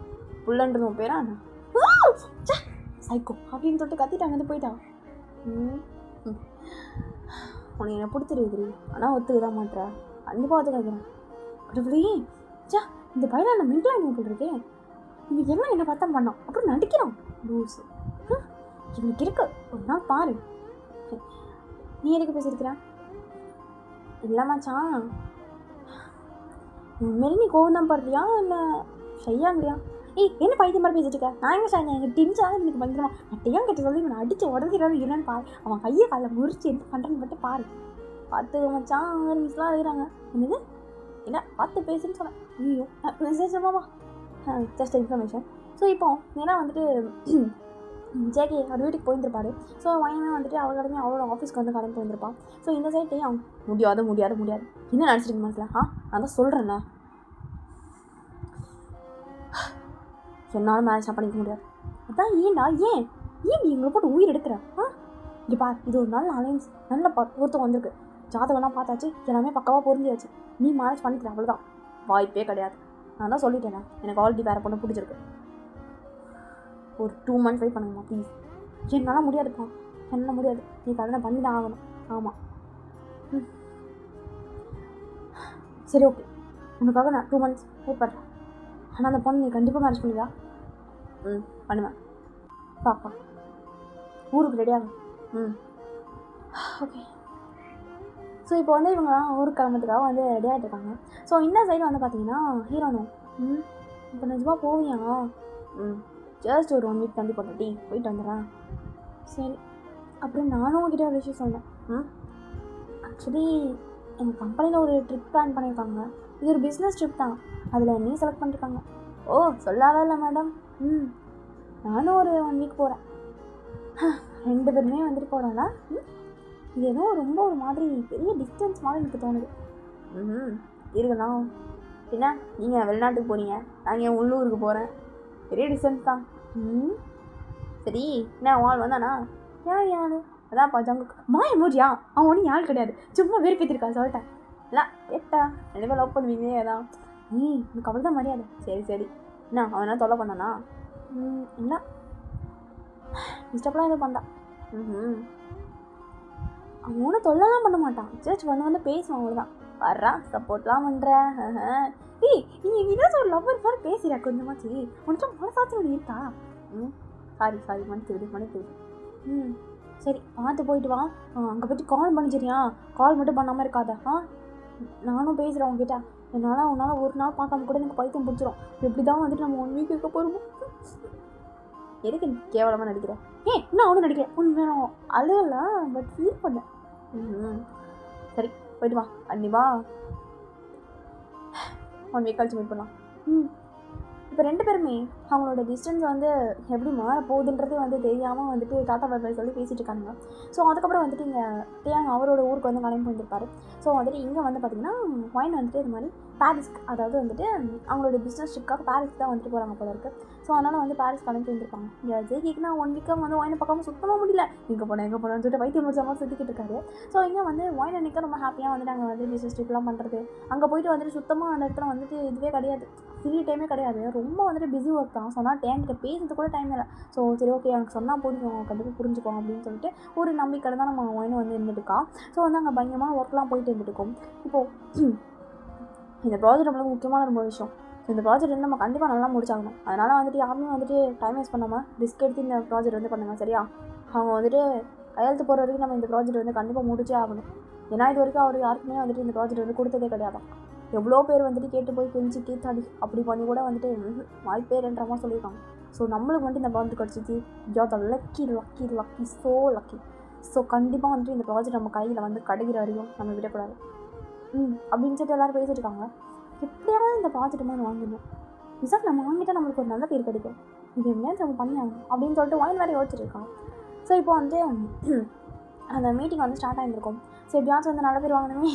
புள்ளன்றது உன் பேரா அண்ணா சைக்கோ அப்படின்னு சொல்லிட்டு கத்திட்டு அங்கே போயிட்டான். உனக்கு என்ன பிடிச்சிருக்கு ஆனால் ஒத்துக்கதான் மாட்டேறா கண்டிப்பாக ஒத்துக்கிறேன். கடவுளே இந்த பையனை நான் மென்டலாக என்ன போட்டிருக்கேன். இவன் எல்லாம் என்ன பார்த்தா பண்ணான் அப்புறம் நடிக்கிறான் லூஸு. இவனுக்கு இருக்கு ஒரு நாள் பாரு. நீ எதுக்கு பேசியிருக்கிறான் இல்லாமாச்சான் உண்மையிலே நீ கோவம் தான் படுறியா இல்லை ஷையாங்கறியா? என்ன பைத்தியம் மாதிரி பேசிட்டு இருக்க? நான் எங்கே ஷையா எங்கள் டின்ஸாக எனக்கு பயங்கரமா நட்டையான் கிட்ட சொல்லி இவனை அடித்து உடஞ்சிடாலும் என்னன்னு பாரு. அவன் கையை காலில் முறிச்சு என்ன பண்ணுறேன்னு மட்டும் பாரு. பார்த்து மச்சான் மிஸ்லாம் இருக்கிறாங்க. என்னது என்ன பார்த்து பேசுன்னு சொன்னேன். ஐயோ மெசேஜ் மாமா ஜஸ்ட் இன்ஃபர்மேஷன். ஸோ இப்போ ஏன்னா வந்துட்டு ஜேகே அவர் வீட்டுக்கு போயிருந்திருப்பாரு. ஸோ வாயினா வந்துட்டு அவர் கடமை அவரோட ஆஃபீஸ்க்கு வந்து கடந்து போயிருந்திருப்பான். ஸோ இந்த சைட்டே அவன் முடியாது என்ன நினச்சிருக்க மனசில் நான் தான் சொல்கிறேன்ல என்னால் மேரேஜ் பண்ணிக்க முடியாது. அதான் ஏன்டா ஏன் எங்களை போட்டு உயிர் எடுக்கிற? இங்கே பார் இது ஒரு நல்ல அலைன்ஸ் நல்ல பொருத்தம் வந்திருக்கு. ஜாதகம்லாம் பார்த்தாச்சு எல்லாமே பக்காவாக பொருந்தியாச்சு. நீ மேரேஜ் பண்ணிக்கிற அவ்வளோதான் வாய்ப்பே கிடையாது. நான் தான் சொல்லிட்டேன் எனக்கு ஆல்ரெடி வேறு பொண்ணு பிடிச்சிருக்கு. ஒரு 2 months வெயிட் பண்ணுங்கம்மா ப்ளீஸ். என்னால் முடியாதுப்பா என்னால் முடியாது. நீ கல்யாணம் பண்ணி தான் ஆகணும். ஆமாம் சரி ஓகே உனக்காக நான் 2 months வெயிட் பண்ணுறேன். ஆனால் அந்த பொண்ணு நீ கண்டிப்பாக மேரேஜ் பண்ணுவியா? பண்ணுவேன் பாப்பா ஊருக்கு ரெடியாகும். ஓகே ஸோ இப்போ வந்து இவங்கலாம் ஊருக்கு கிளம்புறதுக்காக வந்து ரெடி ஆகிட்டு இருக்காங்க. ஸோ இந்த சைடு வந்து பார்த்தீங்கன்னா ஹீரோனும் இப்போ நிஜமாக போவியா? ஜஸ்ட் ஒரு 1 week தள்ளி போட்டாட்டி போயிட்டு வந்துடுறேன். சரி அப்புறம் நானும் உங்ககிட்ட ஒரு விஷயம் சொன்னேன். ஆக்சுவலி எங்கள் கம்பெனியில் ஒரு ட்ரிப் பிளான் பண்ணியிருக்காங்க. இது ஒரு பிஸ்னஸ் ட்ரிப் தான். அதில் என்னையும் செலக்ட் பண்ணியிருக்காங்க. ஓ சொல்லாவே இல்லை மேடம். நானும் ஒரு 1 week போகிறேன். 2 பேருமே வந்துட்டு போகிறோம்ல. இது ஏதோ ரொம்ப ஒரு மாதிரி பெரிய டிஸ்டன்ஸ் மாதிரி எனக்கு தோணுது. இருக்கலாம் என்ன நீங்கள் வெளிநாட்டுக்கு போகிறீங்க நாங்கள் என் உள்ளூருக்கு போகிறேன் பெரிய டிஸ்டன்ஸ் தான். சரி என்ன அவன் வந்தானா யார் அதான்ப்பா ஜங்குக்கு மாய மூடியா அவன் ஒன்றும் யாழ் கிடையாது சும்மா வெறுப்பேற்றிருக்கா சொல்லிட்டேன். இல்லை கேட்டா 2 பேர் லவ் பண்ணுவீங்க அதான் எனக்கு அவள் தான் மரியாதை. சரி என்ன அவன் என்ன தொல்லை பண்ணானா? இல்லை டிஸ்டர்ப்லாம் எதுவும் பண்ணான். அவன் ஒன்றும் தொல்லலாம் பண்ண மாட்டான். ஜஸ்ட் வந்து பேசுவான் அவ்வளோதான். வர்றான் சப்போர்ட்லாம் பண்ணுறேன். நீங்கள் என்ன ஒரு லவ்வர் மாதிரி பேசுகிறா கொஞ்சமாச்சு உனக்கு மனசாச்சு ஒன்று இருக்கா? சாரி மன்னித்து சரி பார்த்து போயிட்டு வா. அங்கே போய்ட்டு கால் பண்ணிச்சிரியா? கால் மட்டும் பண்ணாமல் இருக்காதா? நானும் பேசுகிறேன் உங்ககிட்ட. உன்னால் ஒரு நாள் பார்க்காம கூட எனக்கு பைத்தியம் பிடிச்சிரும். எப்படி தான் வந்துட்டு நம்ம 1 week இருக்க போகிறோமோ. எதுக்கு கேவலமாக நடிக்கிறேன்? இன்னும் அவனும் நடிக்கிறேன் உண்மை அழுகல பட் ஃபீல் பண்ணேன். சரி போயிட்டு வா கண்டிப்பா 1 week கழிச்சு மீட் பண்ணலாம். இப்போ 2 பேருமே அவங்களோட டிஸ்டன்ஸ் வந்து எப்படி மாற போகுதுன்றதே வந்து தெரியாமல் வந்துட்டு டாட்டா பை சொல்லி பேசிகிட்டு இருக்காங்க. ஸோ அதுக்கப்புறம் வந்துட்டு இங்கே தேங்க அவரோட ஊருக்கு வந்து கிளம்பி வந்துருப்பார். ஸோ வந்துட்டு இங்கே வந்து பார்த்திங்கன்னா வாயின் வந்துட்டு இது மாதிரி பாரிஸ்க்கு அதாவது வந்துட்டு அவங்களோட பிஸ்னஸ் ட்ரிப்காக பாரிஸ்க்கு தான் வந்துட்டு போகிறாங்க போல இருக்குது. ஸோ அதனால் வந்து பாரிஸ் கிளம்பி வந்துருப்பாங்க. இங்கே ஜெய்கிக்குனா 1 week வந்து வாயினை பார்க்காம சுத்தமாக முடியல. எங்கே போனேன்னு சொல்லிட்டு வைத்தியம் முடிச்ச மாதிரி சுற்றிக்கிட்டு இருக்காரு. ஸோ இங்கே வந்து வாயின் அன்றைக்கி ரொம்ப ஹாப்பியாக வந்துட்டு அங்கே வந்து பிஸ்னஸ் ட்ரிப்லாம் பண்ணுறது. அங்கே போயிட்டு வந்துட்டு சுத்தமாக அந்த இடத்துல வந்துட்டு இதுவே கிடையாது, ஃப்ரீ டைமே கிடையாது. ரொம்ப வந்துட்டு பிஸி ஒர்க் தான். சொன்னால் கிட்ட பேசுறது கூட டைம் இல்லை. ஸோ சரி ஓகே எனக்கு சொன்னால் பிடிக்கும் கண்டிப்பாக புரிஞ்சுக்கோம் அப்படின்னு சொல்லிட்டு ஒரு நம்பிக்கையில் தான் நம்ம வாயினை வந்து இருந்துட்டுருக்கா. ஸோ வந்து அங்கே பயங்கரமான ஒர்க்லாம் போயிட்டு இருந்துட்டுருக்கோம். இப்போது இந்த ப்ராஜெக்ட் நம்மளுக்கு முக்கியமான ரொம்ப விஷயம். ஸோ இந்த ப்ராஜெக்ட் வந்து நம்ம கண்டிப்பாக நல்லா முடிச்சாகணும். அதனால் வந்துட்டு யாருமே வந்துட்டு டைம் வேஸ்ட் பண்ணாமல் ரிஸ்க் எடுத்து இந்த ப்ராஜெக்ட் வந்து பண்ணுங்கள் சரியா? அவங்க வந்துட்டு கையெழுத்து போகிற வரைக்கும் நம்ம இந்த ப்ராஜெக்ட் வந்து கண்டிப்பாக முடிச்சே ஆகணும். ஏன்னா இது வரைக்கும் அவர் யாருக்குமே வந்துட்டு இந்த ப்ராஜெக்ட் வந்து கொடுத்ததே கிடையாதான். எவ்வளோ பேர் வந்துட்டு கேட்டு போய் கெஞ்சி கேத்தாடி அப்படி பண்ணி கூட வந்துட்டு வாய்ப்பேருன்றமா சொல்லியிருக்காங்க. ஸோ நம்மளுக்கு வந்துட்டு இந்த ப்ராஜெக்ட் கிடச்சிச்சு லக்கி ஸோ லக்கி. ஸோ கண்டிப்பாக வந்துட்டு இந்த ப்ராஜெக்ட் நம்ம கையில் வந்து கிடைக்கிற வரையும் நம்ம விடக்கூடாது அப்படின்னு சொல்லிட்டு எல்லோரும் பேசிட்டு இருக்காங்க. எப்படியாவது இந்த ப்ராஜெக்ட் மாதிரி வாங்கிடணும். ரிசல்ட் நம்ம வாங்கிட்டால் நம்மளுக்கு ஒரு நல்ல பேர் கிடைக்கும். இது எப்படியாவது நம்ம பண்ணி ஆகணும் அப்படின்னு சொல்லிட்டு வாயின் வேறு யோசிச்சுட்டு இருக்காங்க. ஸோ இப்போ வந்து அந்த மீட்டிங் வந்து ஸ்டார்ட் ஆகிருக்கும். ஸோ எப்படியாச்சும் வந்து நல்ல பேர் வாங்கணுமே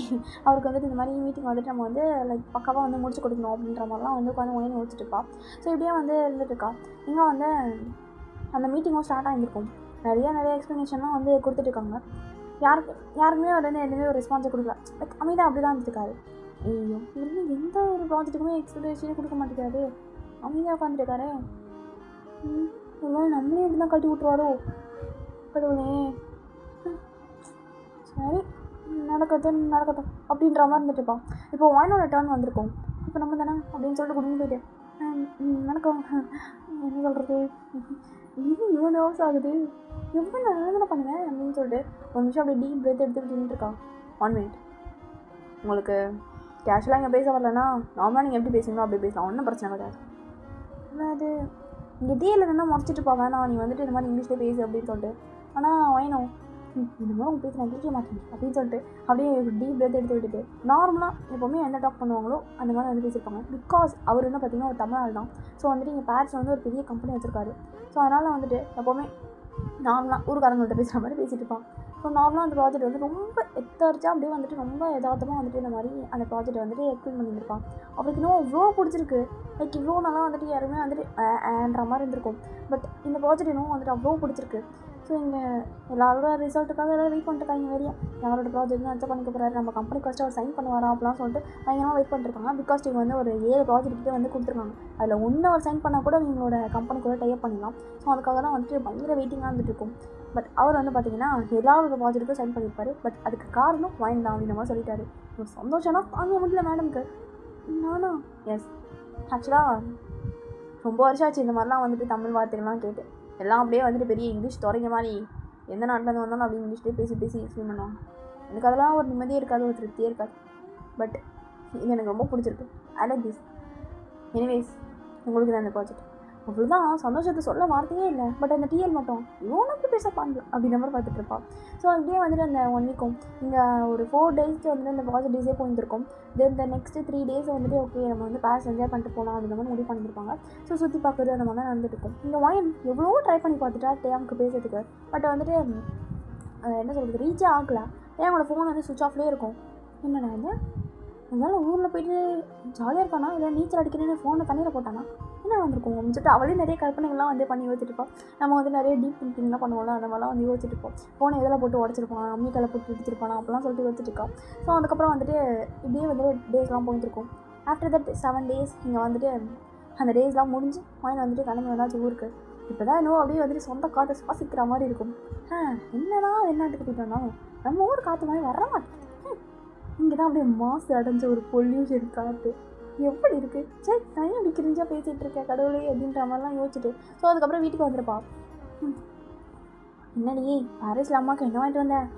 அவருக்கு வந்துட்டு இந்த மாதிரி மீட்டிங் வந்துட்டு நம்ம வந்து லைக் பக்காவாக வந்து முடிச்சு கொடுக்கணும் அப்படின்ற மாதிரிலாம் வந்து உட்காந்து ஒயின் யோசிச்சுட்டுருப்பா. ஸோ இப்படியே வந்து இருந்துட்டுருக்கா. இங்கே வந்து அந்த மீட்டிங்கும் ஸ்டார்ட் ஆகிருக்கும். நிறைய எக்ஸ்ப்ளனேஷன்லாம் வந்து கொடுத்துட்ருக்காங்க. யாருக்குமே அவர் வந்து எதுவுமே ஒரு ரெஸ்பான்ஸை கொடுக்கல. லைக் அமைதியாக அப்படி தான் இருந்துருக்காரு. ஐயோ இவரு எந்த ஒரு ப்ராஜெக்ட்டுக்குமே எக்ஸ்ப்ளனேஷனே கொடுக்க மாட்டேங்காரு, அமைதியாக உட்காந்துருக்காரு. நம்மளே இப்படி தான் கட்டி விட்டுருவாரோ கடவுளே. சரி நடக்கட்டும் அப்படின்ற மாதிரி இருந்துட்டுப்பான். இப்போ ஒயினோட டர்ன் வந்திருக்கும். இப்போ நம்ம தானே அப்படின்னு சொல்லிட்டு கூட்டின்னு போயிட்டு நடக்கும். என்ன சொல்கிறது, இன்னும் இவ்வளோ ஹவர்ஸ் ஆகுது, எவ்வளோ நல்லா பண்ணுவேன் அப்படின்னு சொல்லிட்டு ஒரு நிமிஷம் அப்படியே டீப் பிரெத் எடுத்துக்கிட்டு நின்றுருக்கான். 1 minute. உங்களுக்கு கேஷுவலாக இங்கே பேச வரலன்னா நார்மலாக நீங்கள் எப்படி பேசுவீங்களோ அப்படி பேசலாம், ஒன்றும் பிரச்சனை கிடையாது. அது இங்கே டீயில் இருந்தால் முடிச்சுட்டு போவேன், நான் நீ வந்துட்டு இந்த மாதிரி இங்கிலீஷ்லேயே பேசு அப்படின்னு சொல்லிட்டு. ஆனால் வைனோ இந்த மாதிரி உங்கள் பேச நான் கேட்க மாட்டேன் அப்படின்னு சொல்லிட்டு அப்படியே டீப் பிரெத் எடுத்து விட்டுட்டு நார்மலாக எப்போவுமே எந்த டாக் பண்ணுவாங்களோ அந்த மாதிரி வந்து பேசியிருப்பாங்க. பிகாஸ் அவர் வந்து பார்த்திங்கன்னா ஒரு தமிழ் தான். ஸோ வந்துட்டு இங்கே பேரிஸில் வந்து ஒரு பெரிய கம்பெனி வச்சுருக்காரு. ஸோ அதனால் வந்துட்டு எப்போவுமே நார்மலாக ஊருக்காரங்கள்ட்ட பேசுகிற மாதிரி பேசிகிட்டு இருப்பான். ஸோ நார்மலாக அந்த ப்ராஜெக்ட் வந்து ரொம்ப எத்தரிச்சா அப்படியே வந்துட்டு ரொம்ப யதார்த்தமாக வந்துட்டு இந்த மாதிரி அந்த ப்ராஜெக்ட்டை வந்துட்டு எக்ஸ்பிளைன் பண்ணியிருப்பான். அவருக்கு இன்னும் இவ்வளோ பிடிச்சிருக்கு. லைக் இவ்வளோ நல்லா வந்துட்டு யாருமே வந்துட்டு ஏன்ற மாதிரி இருந்திருக்கும். பட் இந்த ப்ராஜெக்ட் இன்னும் வந்துட்டு அவ்வளோ பிடிச்சிருக்கு. ஸோ இங்கே எல்லாரோட ரிசல்ட்டுக்காக எல்லோரும் வெயிட் பண்ணிட்டுருக்காங்க. வெளியே யாரோட ப்ராஜெக்ட் தான் அக்செப்ட் பண்ணிக்க போகிறாரு, நம்ம கம்பெனி ஃபஸ்ட்டு அவர் சைன் பண்ணுவாரா அப்படிலாம் சொல்லிட்டு பயங்கரமாக வெயிட் பண்ணிட்டுருக்காங்க. பிகாஸ் இவங்க வந்து ஒரு 7 ப்ராஜெக்ட் வந்து கொடுத்துருக்காங்க. அதில் ஒன்று அவர் சைன் பண்ணால் கூட இவங்களோட கம்பெனி கூட டைப் பண்ணிடலாம். ஸோ அதுக்காக தான் வந்துட்டு பயங்கர வெயிட்டிங்காக இருந்துட்டு இருக்கும். பட் அவர் வந்து பார்த்திங்கன்னா எல்லாரோட ப்ராஜெக்ட்டுக்கும் சைன் பண்ணியிருப்பார். பட் அதுக்கு காரணம் வைன் தான் அப்படின்ற மாதிரி சொல்லிட்டாரு. சந்தோஷம்னா தாங்க முடியல மேடம்க்கு. நானா எஸ் ஆக்சுவலாக ரொம்ப வருஷம் ஆச்சு இந்த மாதிரிலாம் வந்துட்டு தமிழ் வார்த்தைகள்லாம் கேட்டு. எல்லாம் அப்படியே வந்துட்டு பெரிய இங்கிலீஷ் துறைங்க மாதிரி எந்த நாட்டிலேருந்து வந்தாலும் அப்படியே இங்கிலீஷ்லேயே பேசி ஃபீல் பண்ணுவாங்க. எனக்கு அதெல்லாம் ஒரு நிம்மதியே இருக்காது, ஒரு திருப்தியே இருக்காது. பட் இது எனக்கு ரொம்ப பிடிச்சிருக்கு. I like this. எனிவேஸ் உங்களுக்கு தான் அந்த ப்ராஜெக்ட் அவ்வளோதான். சந்தோஷத்தை சொல்ல வார்த்தையே இல்லை. பட் அந்த டிஎல் மட்டும் இவனுக்கு பேச பண்ணல அப்படின்ற மாதிரி பார்த்துட்டு இருப்பான். ஸோ அப்படியே வந்துட்டு அந்த 1 வீக்கும் இங்கே ஒரு 4 டேஸ்க்கு வந்துட்டு அந்த ப்ராஜெக்ட் டேஸே போயிருக்கும். தென் இந்த நெக்ஸ்ட்டு 3 டேஸ் வந்துட்டு ஓகே நம்ம வந்து பேஸ் என்ஜாய் பண்ணிட்டு போகலாம் அப்படின்ற மாதிரி முடிவு பண்ணியிருப்பாங்க. ஸோ சுற்றி பார்க்குறது அந்த மாதிரி தான் நடந்துட்டு இருக்கும். இங்கே வாயன் எவ்வளோ ட்ரை பண்ணி பார்த்துட்டா டேமுக்கு பேசுறதுக்கு. பட் வந்துட்டு என்ன சொல்கிறது ரீச்சே ஆகலை. டேமோட ஃபோன் வந்து சுவிட்ச் ஆஃப்லேயே இருக்கும். என்னடா இது, அதனால் ஊரில் போய்ட்டு ஜாலியாக இருக்கானா இல்லை நீச்சல் அடிக்கிறேன்னு ஃபோனை தண்ணியில் போட்டானா என்ன வந்திருக்கும் அப்படின்னு சொல்லிட்டு அவளே நிறைய கற்பனைகள்லாம் வந்து பண்ணி யோசிச்சுட்டுருப்போம். நம்ம வந்து நிறைய டீப் திங்கிங்லாம் பண்ணுவோம்ல, அந்த மாதிரிலாம் வந்து யோசிச்சுட்டுருப்போம். ஃபோனை எதில் போட்டு உடச்சிருப்பான், அம்மிக்கலை போட்டு எடுத்துருப்பானா அப்படிலாம் சொல்லிட்டு யோசிச்சுட்டுருக்கா. ஸோ அதுக்கப்புறம் வந்துட்டு இப்படியே வந்து டேஸ்லாம் போயிட்டுருக்கும். ஆஃப்டர் தட் 7 days இங்கே வந்துட்டு அந்த டேஸ்லாம் முடிஞ்சு வாயின் வந்துட்டு கிளம்பி வந்தாச்சு ஊருக்கு. இப்போ தான் இன்னும் அப்படியே வந்துட்டு சொந்த காற்றை சுவாசிக்கிற மாதிரி இருக்கும். என்னதான் வெளிநாட்டுக்கு போயிட்டு வந்தாலும் நம்ம ஊர் காற்று மாதிரி வர மாட்டேங்குது. இங்கே தான் அப்படியே மாசு அடைஞ்ச ஒரு பொல்யூஷன் காற்று எப்படி இருக்குது. சரி நான் அப்படி கிரிஞ்சாக பேசிகிட்டு இருக்கேன் கடவுளே அப்படின்ற மாதிரிலாம் யோசிச்சுட்டு. ஸோ அதுக்கப்புறம் வீட்டுக்கு வந்துருப்பா. என்னடி பாரிஸில் அம்மாவுக்கு என்ன வாங்கிட்டு வந்தேன்?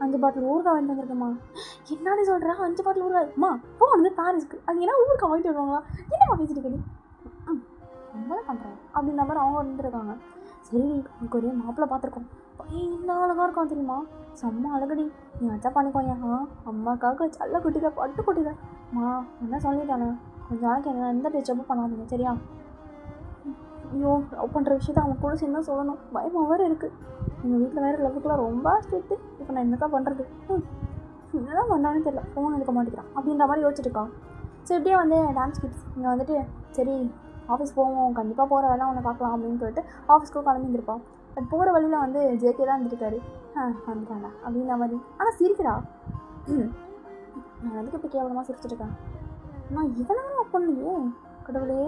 5 பாட்டில் ஊறுகாய் வாங்கிட்டு வந்திருக்கேம்மா. என்னாடி சொல்கிறா 5 பாட்டில் ஊறுகாய்? அம்மா போனது பாரிஸ்க்கு, அங்கே என்ன ஊறுகாய் வாங்கிட்டு வருவாங்களா? என்னம்மா பேசிட்டு இருக்கடி? ரொம்ப தான் பண்ணுறேன் அப்படின்ற மாதிரி அவங்க வந்துருக்காங்க. சரி உனக்கு ஒரே மாப்பிள்ளை பார்த்துருக்கோம், என்ன அழகாக இருக்கும் தெரியுமா, செம்ம அழகடி, நீ வச்சா பண்ணிக்கோயா. அம்மாக்காக சல்ல குட்டிதான் பட்டு குட்டிதான். என்ன சொல்லிட்டானே கொஞ்ச நாளைக்கு என்ன எந்த டிஸ்டர்பும் பண்ணாதீங்க சரியா? ஐயோ லவ் பண்ணுற விஷயத்த அவன் கூட சேர்ந்து தான் சொல்லணும், பயமாக வேறு இருக்குது. எங்கள் வீட்டில் வேறு லவ்வுக்குலாம் ரொம்ப ஸ்ட்ரிக்ட்டு. இப்போ நான் என்ன தான் பண்ணுறது, என்னதான் பண்ணான்னு தெரியல, ஃபோன் எடுக்க மாட்டேங்கிறான் அப்படின்ற மாதிரி யோசிச்சுட்டுருக்கான். ஸோ இப்படியே வந்து டான்ஸ் கிட்ஸ் இங்கே வந்துட்டு சரி ஆஃபீஸ் போவோம், கண்டிப்பாக போகிற வேலை அவனை பார்க்கலாம் அப்படின்னு சொல்லிட்டு ஆஃபீஸ்க்கும் கிளம்பியிருப்பான். பட் போகிற வழியில் வந்து ஜேகே தான் இருந்துருக்காரு. வந்துட்டாண்டா அப்படின்ற மாதிரி. ஆனால் சிரிக்கிறா. நான் எதுக்கு இப்போ கேவலமாக சிரிச்சிட்ருக்கேன், நான் இதெல்லாம் ஒர்க் பண்ணலையே கடவுளே,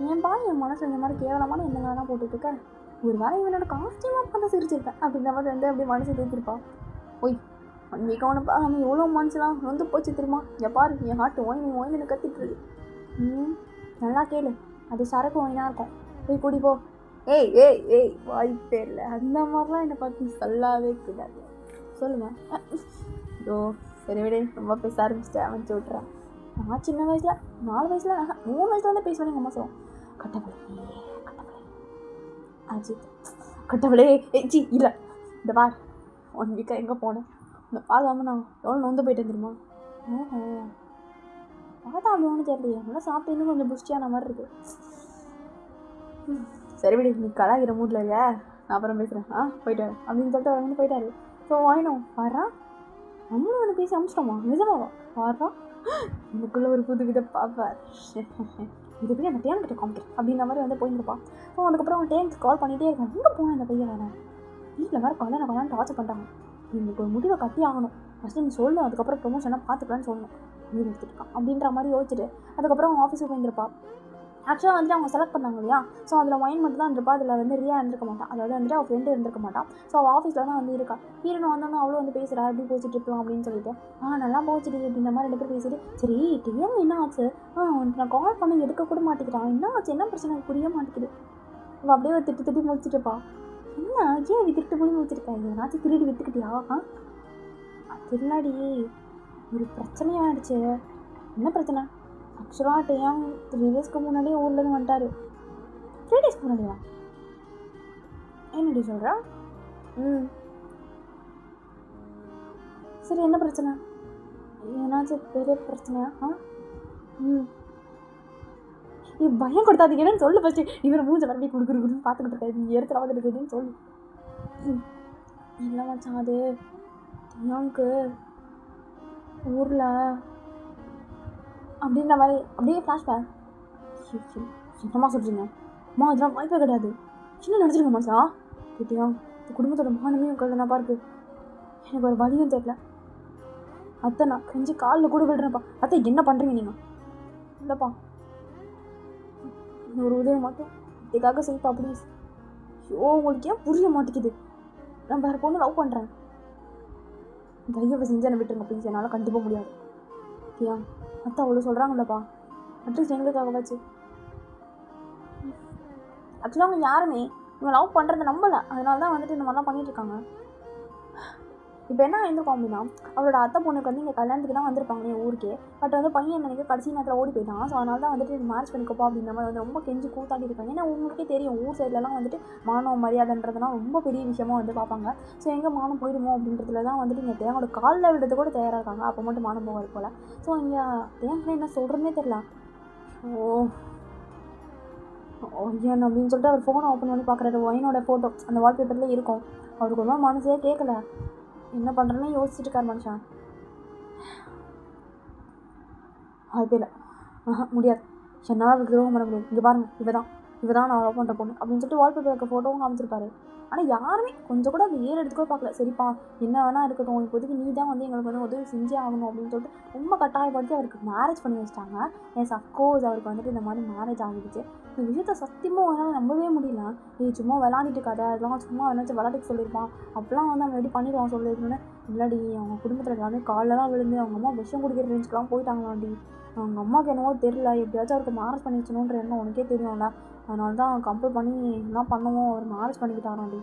ஏன்பா என் மனசு இந்த மாதிரி கேவலமான எண்ணங்கள்லாம் போட்டுட்ருக்கேன், ஒரு வேலை இவனோட காஸ்டியூமாக உட்காந்து சிரிச்சிருப்பேன் அப்படின்ற மாதிரி வந்து அப்படியே மனசு தேர்த்திருப்பான். ஒய் 1 week அவனப்பா அவன் எவ்வளோ மனசுலாம் வந்து போச்சு தெரியுமா, என் பாரு என் ஹார்ட் ஓய்னு கத்திட்டுருக்கு. நல்லா கேளு, அது சரக்கு ஓயினாக இருக்கும், போய் கூடி போ. ஏய் ஏய் ஏய் வாய்ப்பே இல்லை, அந்த மாதிரிலாம் என்னை பார்த்து சொல்லாவே கூடாது சொல்லுங்கள். ஓ சரி விட ரொம்ப பேச ஆரம்பிச்சிட்டேன், அமைச்சு விட்றேன். நான் சின்ன வயசில் 4 வயசில் 3 வயசில் வந்து பேசுவேன். எங்கள் அம்மா சொல்லுவோம் கட்டவளே கட்டவளே அஜித் கட்டவளே ஏச்சி இல்லை இந்த பார் 1 week எங்கே போனேன் இந்த பார்க்காம நான் எவ்வளோ நொந்து போயிட்டேன் தெரியுமா. ஓஹோ பார்த்தா அப்படி ஒன்றும் தெரியலையே, நல்லா சாப்பிட்டு கொஞ்சம் புஷ்டியான மாதிரி இருக்குது. சரி விடு, நீ கலாகிற மூடில் இல்லையா, நான் அப்புறம் பேசுகிறேன் போயிட்டு அப்படின்னு சொல்லிட்டு அவர் வந்து போயிட்டாரு. ஸோ வாயினோம் வரா நம்மளும் ஒன்று பேசி அமிச்சிட்டோமா நிஜமாவா வரா எனக்குள்ளே ஒரு புது வித பார்ப்பார் இது போய் அந்த டேன் கிட்ட காமிக்கிறேன் அப்படின்ற மாதிரி வந்து போயிருப்பான். ஸோ அதுக்கப்புறம் அவன் டேனுக்கு கால் பண்ணிகிட்டே இருக்கான். எங்கே போனேன் இந்த பையன் வேறு வீட்டில் வேறு கல்யாணம் டார்ச்சர் பண்ணிட்டாங்க. எனக்கு ஒரு முடிவை கட்டி ஆகணும். ஃபஸ்ட்டு நீ சொல்லணும், அதுக்கப்புறம் ப்ரொமோஷனாக பார்த்துக்கலான்னு சொல்லணும். முடிவு எடுத்துருக்கான் அப்படின்ற மாதிரி யோசிச்சுட்டு அதுக்கப்புறம் அவன் ஆஃபீஸுக்கு போயிருப்பா. ஆக்சுவலாக வந்துட்டு அவங்க செலக்ட் பண்ணாங்க இல்லையா. ஸோ அதில் ஒயின் மட்டும் தான் இருப்பா. அதில் வந்து ரியா இருந்திருக்க மாட்டான். அதாவது வந்துட்டு அவள் ஃப்ரெண்டு இருந்திருக்க மாட்டான். ஸோ அவள் ஆஃபீஸில் தான் வந்து இருக்கா. ஹீரோனை வந்தோன்னா அவ்வளோ வந்து பேசுகிறா எப்படி போச்சுட்டு இருக்கலாம் அப்படின்னு சொல்லிட்டு நல்லா போச்சுடி அப்படின்ற மாதிரி 2 பேர் பேசிட்டு சரி டிஎம் என்ன ஆச்சு உனக்கு நான் கால் பண்ண எடுக்க கூட மாட்டேங்கிறான் என்ன ஆச்சு என்ன பிரச்சனை எனக்கு புரிய மாட்டேங்குது. அவள் அப்படியே ஒரு திட்டி முடிச்சுட்டுப்பா. என்ன ஏன் நீ திருட்டு போய் முடிச்சிருக்கா என்னாச்சும் திருடி விற்றுக்கிட்டியா திருநாடி ஒரு பிரச்சனையாகிடுச்சு. என்ன பிரச்சனை? ஆக்சுவலாக டேம் 3 டேஸ்க்கு முன்னாடியே ஊர்லேருந்து வந்துட்டார். 3 டேஸ்க்கு முன்னாடியா? என்னடி சொல்கிறா? சரி என்ன பிரச்சனை? ஏன்னாச்சும் பெரிய பிரச்சனையா? பயம் கொடுத்தாதீங்க என்னன்னு சொல்லு ஃபஸ்ட்டு. இவர் மூஞ்ச மறுபடியும் கொடுக்குறதுன்னு பார்த்துக்கிட்டு இருக்காது. நீ எடுத்து வந்து இருக்குதுன்னு சொல்லு. இல்லை மச்சான் அது டேம்க்கு ஊரில் அப்படின்ற மாதிரி அப்படியே ஃப்ளாஷ்பேக். என்னம்மா சொல்கிறீங்க அம்மா? அதெல்லாம் வாய்ப்பே கிடையாது. என்ன நினச்சிருங்க மாசா கேட்டியா? இந்த குடும்பத்தோட மானமே உங்கள் தான்ப்பா இருக்குது. எனக்கு ஒரு வழியும் தெரியல அத்தை. நான் கெஞ்சி காலில் கூட விடுறேன்ப்பா. அத்தை என்ன பண்ணுறீங்க நீங்கள்? இல்லைப்பா ஒரு உதவி மட்டும் இதுக்காக செய்ப்பா ப்ளீஸ். உங்களுக்கு ஏன் புரிய மாட்டேங்குது? நான் வேறு பொண்ணு லவ் பண்ணுறேன். தயவு செஞ்சு என்னை விட்டுருங்க ப்ளீஸ். என்னால் கண்டிப்பாக முடியாது. ஓகேயா? அத்தை அவ்வளோ சொல்கிறாங்கல்லப்பா. அட்லீஸ்ட் எங்களுக்காகவாச்சு. ஆக்சுவலாக அவங்க யாருமே இவங்க லவ் பண்ணுறதை நம்பலை. அதனால தான் வந்துட்டு இந்த மாதிரிலாம் பண்ணிகிட்ருக்காங்க. இப்போ என்ன ஆயிருக்கும் அப்படின்னா அவரோட அத்தை பொண்ணுக்கு வந்து இங்கே கல்யாணத்துக்கு தான் வந்திருப்பாங்க ஊருக்கே. பட் வந்து பையன் நினைக்க கடைசி நேரத்தில் ஓடி போயிட்டான். ஸோ அதனால தான் வந்துட்டு மேரேஜ் பண்ணிக்கோப்பா அப்படின்ற மாதிரி வந்து ரொம்ப கெஞ்சி கூத்தாடி இருக்காங்க. ஏன்னா உங்களுக்கே தெரியும் ஊர் சைட்லலாம் வந்துட்டு மானம் மரியாதைன்றதுலாம் ரொம்ப பெரிய விஷயமா வந்து பார்ப்பாங்க. ஸோ எங்கே மானம் போயிடுமோ அப்படின்றதுல தான் வந்துட்டு இங்கே தேங்கோட காலில் விடுறது கூட தயாராக இருக்காங்க. அப்போ மட்டும் மானம் போகாது போல். ஸோ இங்கே தேங்க என்ன சொல்கிறதுனே தெரியல. ஐயன் அப்படின்னு சொல்லிட்டு அவர் ஃபோனை ஓப்பன் பண்ணி பார்க்குறாரு. ஒயினோட ஃபோட்டோ அந்த வால்பேப்பரில் இருக்கும். அவருக்கு ஒரு மனசே கேட்கல. என்ன பண்ணுறேன்னு யோசிச்சுட்டு இருக்கார் மனுஷன். வாய்ப்பே இல்லை. முடியாது. என்னால் அவருக்கு துரோகம் பண்ண முடியாது. இங்கே பாருங்கள் இவ தான் நான் லவ் பண்ணுற பொண்ணு அப்படின்னு சொல்லிட்டு வால்பேப்பர் இருக்க ஃபோட்டோவும் காமிச்சிருப்பாரு. ஆனால் யாருமே கொஞ்சம் கூட அது எடுத்து கூட பார்க்கல. சரிப்பா என்ன வேணா இருக்கட்டும், இப்போதைக்கு நீ தான் வந்து எங்களுக்கு வந்து உதவி செஞ்சே ஆகணும் அப்படின்னு சொல்லிட்டு ரொம்ப கட்டாயப்படுத்தி அவருக்கு மேரேஜ் பண்ணி வச்சிட்டாங்க. எஸ் அஃப்கோர்ஸ் அவருக்கு வந்துட்டு இந்த மாதிரி மேரேஜ் ஆகிடுச்சு. இந்த விஷயத்த சத்தியமாக என்னால் நம்பவே முடியல. சும்மா விளாண்டுட்டு இருக்காத, அதெல்லாம் சும்மா என்னாச்சும் விளாட்டுக்கு சொல்லியிருப்பான். அப்போலாம் வந்து அவன் ரெடி பண்ணிடுவான் சொல்லியிருந்தோன்னே. இல்லாடி அவங்க குடும்பத்தில் எல்லாமே காலெல்லாம் விழுந்து அவங்க அம்மா விஷம் குடிக்கிற ரேஞ்சுக்கெலாம் போயிட்டாங்களாண்டி. அவங்க அம்மாவுக்கு என்னவோ தெரியல, எப்படியாச்சும் அவருக்கு மேரேஜ் பண்ணி வச்சணுன்ற எண்ணம் உனக்கே தெரியும்ல. அதனால தான் கம்பல் பண்ணி என்ன பண்ணுவோம் அவர் மேரேஜ் பண்ணிக்கிட்டாராண்டி.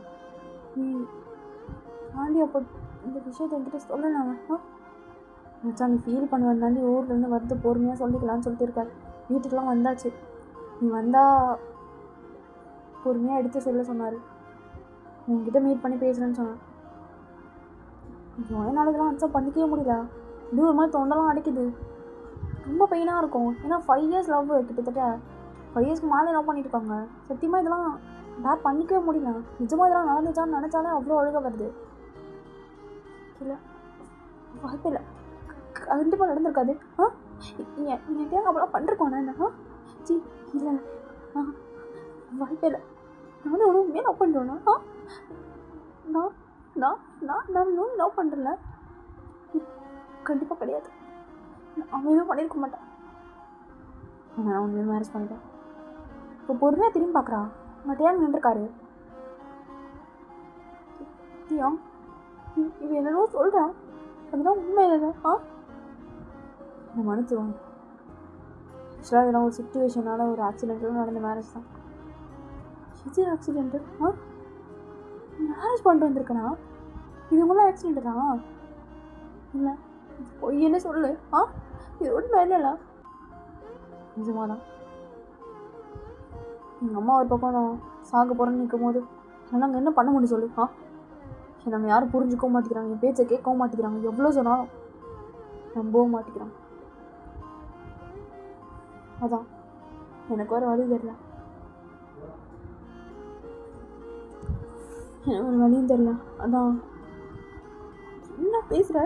ஆண்டி அப்போ இந்த விஷயத்த என்கிட்ட சொல்லலாம். மச்சான் நீ ஃபீல் பண்ண வந்தாண்டி ஊர்லேருந்து வந்து பொறுமையாக சொல்லிக்கலான்னு சொல்லிட்டு இருக்காரு. வீட்டுக்கெலாம் வந்தாச்சு. நீ வந்தால் பொறுமையாக எடுத்து சொல்ல சொன்னார். உங்ககிட்ட மீட் பண்ணி பேசுகிறேன்னு சொன்னேன். என்னால் இதெல்லாம் அக்செப்ட் பண்ணிக்கவே முடியல. இப்படி ஒரு மாதிரி தொண்டெல்லாம் அடைக்குது. ரொம்ப பெயினாக இருக்கும். ஏன்னா 5 இயர்ஸ் லவ், கிட்டத்தட்ட 5 இயர்ஸ்க்கு மேலே லவ் பண்ணிட்டு இருக்காங்க. சத்தியமாக இதெல்லாம் பேர் பண்ணிக்கவே முடியல. நிஜமாக இதெல்லாம் நடந்துச்சான்னு நினச்சாலே அவ்வளோ அழுக வருது. இல்லை வாய்ப்பே இல்லை. கண்டிப்பாக நடந்திருக்காது. என்கிட்ட அவ்வளோ பண்ணிருக்கோண்ணா என்ன? இல்லை வாய்ப்பே இல்லை. நானும் உண்மையே லவ் பண்ணுறோன்னா நான் நான் நான் நான் இன்னும் லவ் பண்ணுறல. கண்டிப்பாக கிடையாது. அவன் எதுவும் பண்ணியிருக்க மாட்டான். நான் உண்மையாக மேரேஜ் பண்ணிட்டேன். இப்போ பொறுமையாக திரும்பி பார்க்குறா. மட்டையாக நின்றுருக்காரு. இவன் என்னவோ சொல்கிறான், அதெல்லாம் உண்மை இல்லைங்க. நான் மன்னிச்சுவாங்க. ஆக்சுவலாக இதெல்லாம் ஒரு சிச்சுவேஷனால் ஒரு ஆக்சிடென்ட்டும் நடந்த மேரேஜ் தான். இது ஆக்சிடென்ட்டு? மேரேஜ் பண்ணிட்டு வந்திருக்கேனா? இது உங்களும் ஆக்சிடென்ட்டு தான்? இல்லை என்ன சொல்லு. இது ஒன்றும் இல்லைல்ல. நிஜமாக தான். எங்கள் அம்மா ஒரு பக்கம் நான் சாக போகிறேன்னு நிற்கும் போது நாங்கள் என்ன பண்ண முடியும் சொல்லு. நாங்கள் யாரும் புரிஞ்சுக்கவும் மாட்டேங்கிறாங்க, என் பேச்சை கேட்கவும் மாட்டேங்கிறாங்க, எவ்வளோ சொன்னாலும் நம்பவும் மாட்டேங்கிறாங்க. அதான் எனக்கு வேறு வழி தெரியல. எனக்கு ஒரு வழியும் தெரியல. அதான் என்ன பேசுகிற,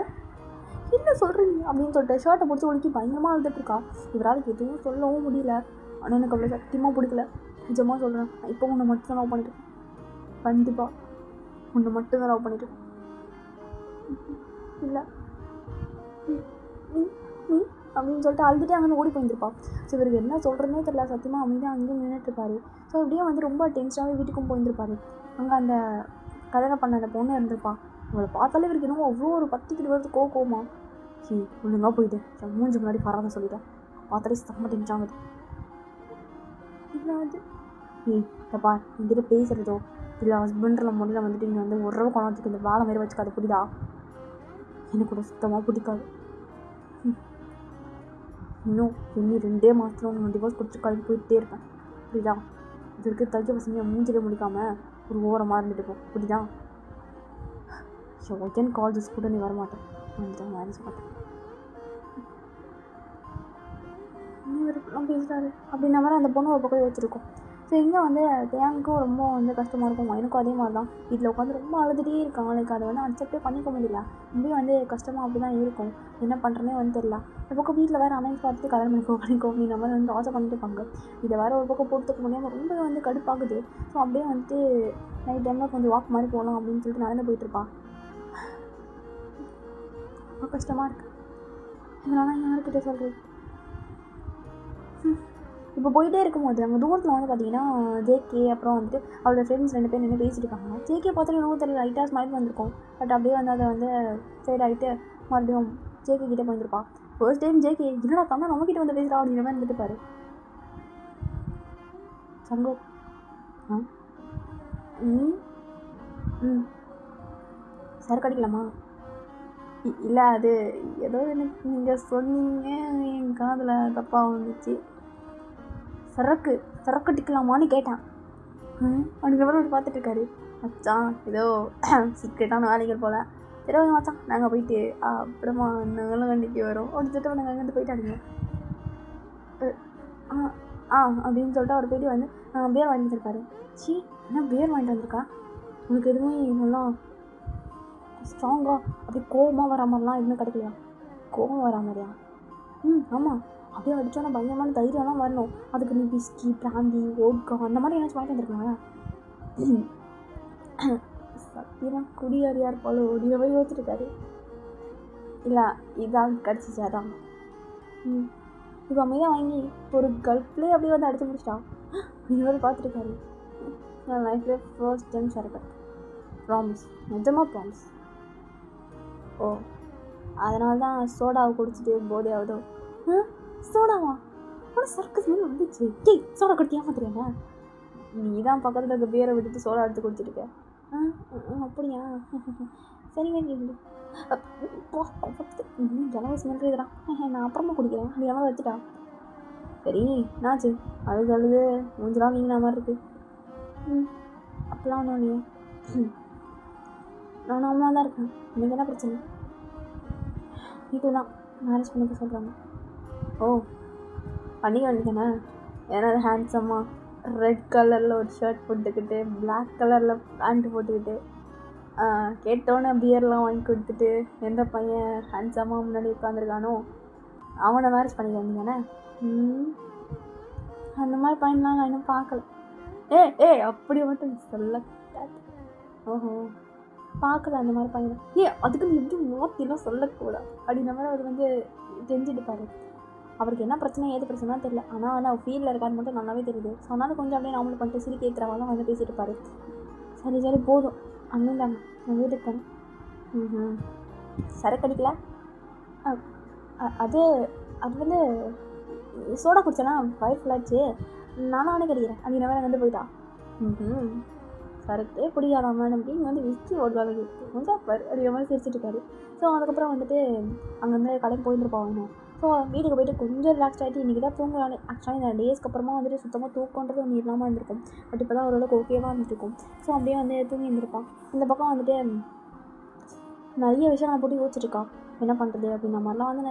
என்ன சொல்கிறீங்க அப்படின்னு சொல்லிட்டு ஷர்ட்டை பிடிச்சி ஒழுக்கி பயங்கரமாக அழுதுட்டுருக்கா. இவரால் எதுவும் சொல்லவும் முடியல. ஆனால் எனக்கு அவ்வளோ சத்தியமாக பிடிக்கல. நிஜமாக சொல்கிறேன், இப்போ உன்னை மட்டும் தான் லவ் பண்ணிட்டு, கண்டிப்பாக உன்னை மட்டும் தான் லவ் பண்ணிட்டு. இல்லை நீ நீ அப்படின்னு சொல்லிட்டு அழுதுகிட்டே அங்கே ஓடி போயிருந்துருப்பா. ஸோ இவருக்கு என்ன சொல்கிறதுனே தெரியல. சத்தியமாக அமைதியாக அங்கேயும் நின்றுட்டுருப்பாரு. ஸோ இப்படியே வந்து ரொம்ப டென்ஷனாகவே வீட்டுக்கும் போயிருந்துருப்பாரு. அங்கே அந்த கல்யாணம் பண்ண அந்த பொண்ணு இருந்திருப்பா. அவளை பார்த்தாலே இவருக்கு என்னமோ அவ்வளோ ஒரு 10 வருது கோவமா. ஒழுங்காக போயிட்டு மூஞ்சி முன்னாடி வராத சொல்லிட்டேன். பார்த்தாலே செம்ம டென்ஷன் ஆகுது. என்னது ஏப்பா என்கிட்ட பேசுகிறதோ இல்லை ஹஸ்பண்டில் முறையில் வந்துட்டு இங்கே வந்து ஒரு ரூபா கொண்டாந்துட்டு இந்த வேலை மாரி வச்சுக்காது, புரியுதா? எனக்கு கூட சுத்தமாக பிடிக்காது. இன்னும் 2 மாதத்துல நான் டிவோர்ஸ் கொடுத்து கல்வி போயிட்டே இருப்பேன், புரியுதா? இது இருக்க தைக்க பசங்க மூஞ்சிலே முடிக்காமல் ஒரு ஓரமாக இருந்துட்டு போ, புரியுதா? ஸோ ஒகேன் கால் திஸ் கூட நீ வரமாட்டேன், நான் மேரேஜ் மாட்டேன். இப்படிலாம் பேசுகிறாரு அப்படின்ன மாதிரி அந்த பொண்ணு ஒரு பக்கம் வச்சுருக்கோம். ஸோ இங்கே வந்து டேங்க்கும் ரொம்ப வந்து கஷ்டமாக இருக்கும். எனக்கும் அதே மாதிரி தான். வீட்டில் உட்காந்து ரொம்ப அழுதுகிட்டே இருக்கான். எனக்கு அதை வந்து அக்செப்டே பண்ணிக்க முடியல. ரொம்பவே வந்து கஷ்டமாக அப்படி தான் இருக்கும். என்ன பண்ணுறேனே வந்து தெரியல. இந்த பக்கம் வீட்டில் வேறு அலைன்ஸ் பார்த்துட்டு கல்யாணம் பண்ணிக்கோ அப்படின்ற மாதிரி வந்து ஆசை பண்ணிட்டு இருப்பாங்க. இதை வேறு ஒரு பக்கம் போட்டுக்க முடியாமல் ரொம்பவே வந்து கடுப்பாகுது. ஸோ அப்படியே வந்துட்டு நைட் டைமில் கொஞ்சம் வாக் மாதிரி போகலாம் அப்படின்னு சொல்லிட்டு நடந்து போயிட்டுருப்பான். ரொம்ப கஷ்டமாக இருக்குது. இதனால் யாருக்கிட்டே சொல்கிறது? இப்போ போயிட்டே இருக்கும்போது அங்கே தூரத்தில் வந்து பார்த்தீங்கன்னா ஜேகே அப்புறம் வந்துட்டு அவளோட ஃப்ரெண்ட்ஸ் 2 பேர் நின்று பேசிட்டு இருக்காங்க. ஜேகே பார்த்தாலும் இன்னும் தெரியல, லைட்டாக ஸ்மைல் வந்திருக்கும். பட் அப்படியே வந்து அதை வந்து ஃபேட் ஆகிட்டு மறுபடியும் ஜேகே கிட்டே போயிருப்பான். ஃபர்ஸ்ட் டைம் ஜேகே என்னடா தானே நம்மக்கிட்ட வந்து பேசுகிறா அப்படிங்கிற மாதிரி இருந்துட்டு பாரு. சங்கோ சரக்கு அடிக்கலாமா? இல்லை அது ஏதோ எனக்கு நீங்கள் சொன்னீங்க, என் காதில் தப்பாக வந்துச்சு. சரக்கு அடிக்கலாமான்னு கேட்டேன். அப்படிங்கிற மாதிரி பார்த்துட்டு இருக்காரு. மச்சான் ஏதோ சீக்ரெட்டான வேலைகள் போல். சரி ஓகே மச்சான், நாங்கள் போயிட்டு அப்புறமா நாங்களும் வண்டிக்கு வரோம் அப்படின்னு சொல்லிட்டு நாங்கள் அங்கேருந்து போயிட்டாடுங்க. அப்படின்னு சொல்லிட்டு அவர் போயிட்டு வந்து பேர் வாங்கிட்டு வந்துருக்காரு. என்ன பேர் வாங்கிட்டு வந்திருக்கா? உனக்கு எதுவுமே நல்லா ஸ்ட்ராங்காக அப்படி கோவமாக வரா மாதிரிலாம் எதுவுமே கிடைக்கலையா? கோவம் வரா மாதிரியா? ஆமாம், அப்படியே அடித்தோன்னா பயங்கரமான தைரியம்லாம் வரணும். அதுக்கு நீ பிஸ்கி பிராந்தி ஓட்கா அந்த மாதிரி ஏதாச்சும் வாங்கிட்டு வந்துருக்கலாம். சத்தியமாக குடியாரியாக இருப்பாலும் ஓடியவே யோசிச்சுருக்காரு. இல்லை இதான் கிடச்சிச்சு அதான். இப்போ அமைதியாக வாங்கி ஒரு கல்ப்லேயே அப்படியே வந்து அடித்து முடிச்சிட்டான். இது மாதிரி பார்த்துருக்காரு. நான் லைஃப்லேயே ஃபர்ஸ்ட் டைம் சரக்கு ப்ராமிஸ், நிஜமாக ப்ராமிஸ். ஓ அதனால தான் சோடாவை குடிச்சிட்டு போதே ஆகுதோ? சோடாவா? ஆனால் சர்க்கஸ் மாதிரி வந்துச்சு. சோடா குடிக்காம தெரியாம நீ தான் பக்கத்தில் இருக்க பியரை விட்டுட்டு சோடா எடுத்து குடிச்சிருக்க. அப்படியா? சரிங்க கேள்வி. ஜனவரி ஸ்மெல் இதுதான், நான் அப்புறமா குடிக்கிறேன் அப்படிங்கிற மாதிரி வச்சுட்டா. சரி என்னாச்சு? அழுது மூஞ்செலாம் வீங்கின மாதிரி இருக்கு. அப்படிலாம் ஒன்றும் இல்லையா? நான் நார்மலாக தான் இருக்கேன். எனக்கு என்ன பிரச்சனை? வீட்டில் தான் மேரேஜ் பண்ணிக்க சொல்கிறாங்க. ஓ பண்ணிக்க வேண்டியதானே? ஏன்னா ஹேண்ட்ஸமாக ரெட் கலரில் ஒரு ஷர்ட் போட்டுக்கிட்டு பிளாக் கலரில் பேண்ட் போட்டுக்கிட்டு கேட்டோன்னே பியர்லாம் வாங்கி கொடுத்துட்டு எந்த பையன் ஹேண்ட்ஸமாக முன்னாடி உட்காந்துருக்கானோ அவனை மேரேஜ் பண்ணிக்க வேண்டியதானே? அந்த மாதிரி பையன்லாம் நான் இன்னும் பார்க்கல. அப்படி மட்டும் சொல்ல. ஓஹோ பார்க்கல அந்த மாதிரி பையன். அதுக்கு நீ எப்படி மாற்றிலாம் சொல்லக்கூடாது அப்படின்ற மாதிரி அவர் வந்து தெரிஞ்சுட்டுப்பாரு. அவருக்கு என்ன பிரச்சனை ஏது பிரச்சனை தெரியல, ஆனால் வந்து அவர் ஃபீல்டில் இருக்காது மட்டும் நல்லாவே தெரியுது. ஸோ அதனால கொஞ்சம் அப்படியே நார்மல் பண்ணிட்டு சிரிக்க ஏற்றுறவாலாம் வந்து பேசிட்டு இருப்பாரு. சரி போதும் அண்ணன்டாங்க, நான் வீட்டுக்கு போனேன். சரக்கு அடிக்கல? அது வந்து சோடா குடிச்சேன்னா வயிறு ஃபுல்லாச்சு, நானும் அன்னைக்கு அடிக்கிறேன் அப்படிங்கிற மாதிரி வந்து போயிட்டா. சரக்கே பிடிக்காதான் மேடம் அப்படின்னு வந்து விஸ்கி ஓடுவாங்க கொஞ்சம் பாரு அப்படிங்கிற மாதிரி சிரிச்சிட்டு இருக்காரு. ஸோ அதுக்கப்புறம் வந்துட்டு அங்கேருந்து கடைக்கு போயிருந்துருப்பாங்க. ஸோ வீட்டுக்கு போய்ட்டு கொஞ்சம் ரிலாக்ஸ் ஆகிட்டு இன்றைக்கி தான் தூங்குறாங்க. ஆக்சுவலாக இந்த டேஸ்க்கு அப்புறமா வந்துட்டு சுத்தமாக தூக்கன்றது ஒன்று இல்லாமல் இருந்திருக்கும். பட் இப்போ தான் ஓரளவுக்கு ஓகேவாக இருந்துருக்கும். ஸோ அப்படியே வந்து தூங்கி இருந்திருப்பான். இந்த பக்கம் வந்துட்டு நிறைய விஷயம் நான் போட்டு யோசிச்சிருக்கா என்ன பண்ணுறது அப்படின்ற மாதிரிலாம் வந்து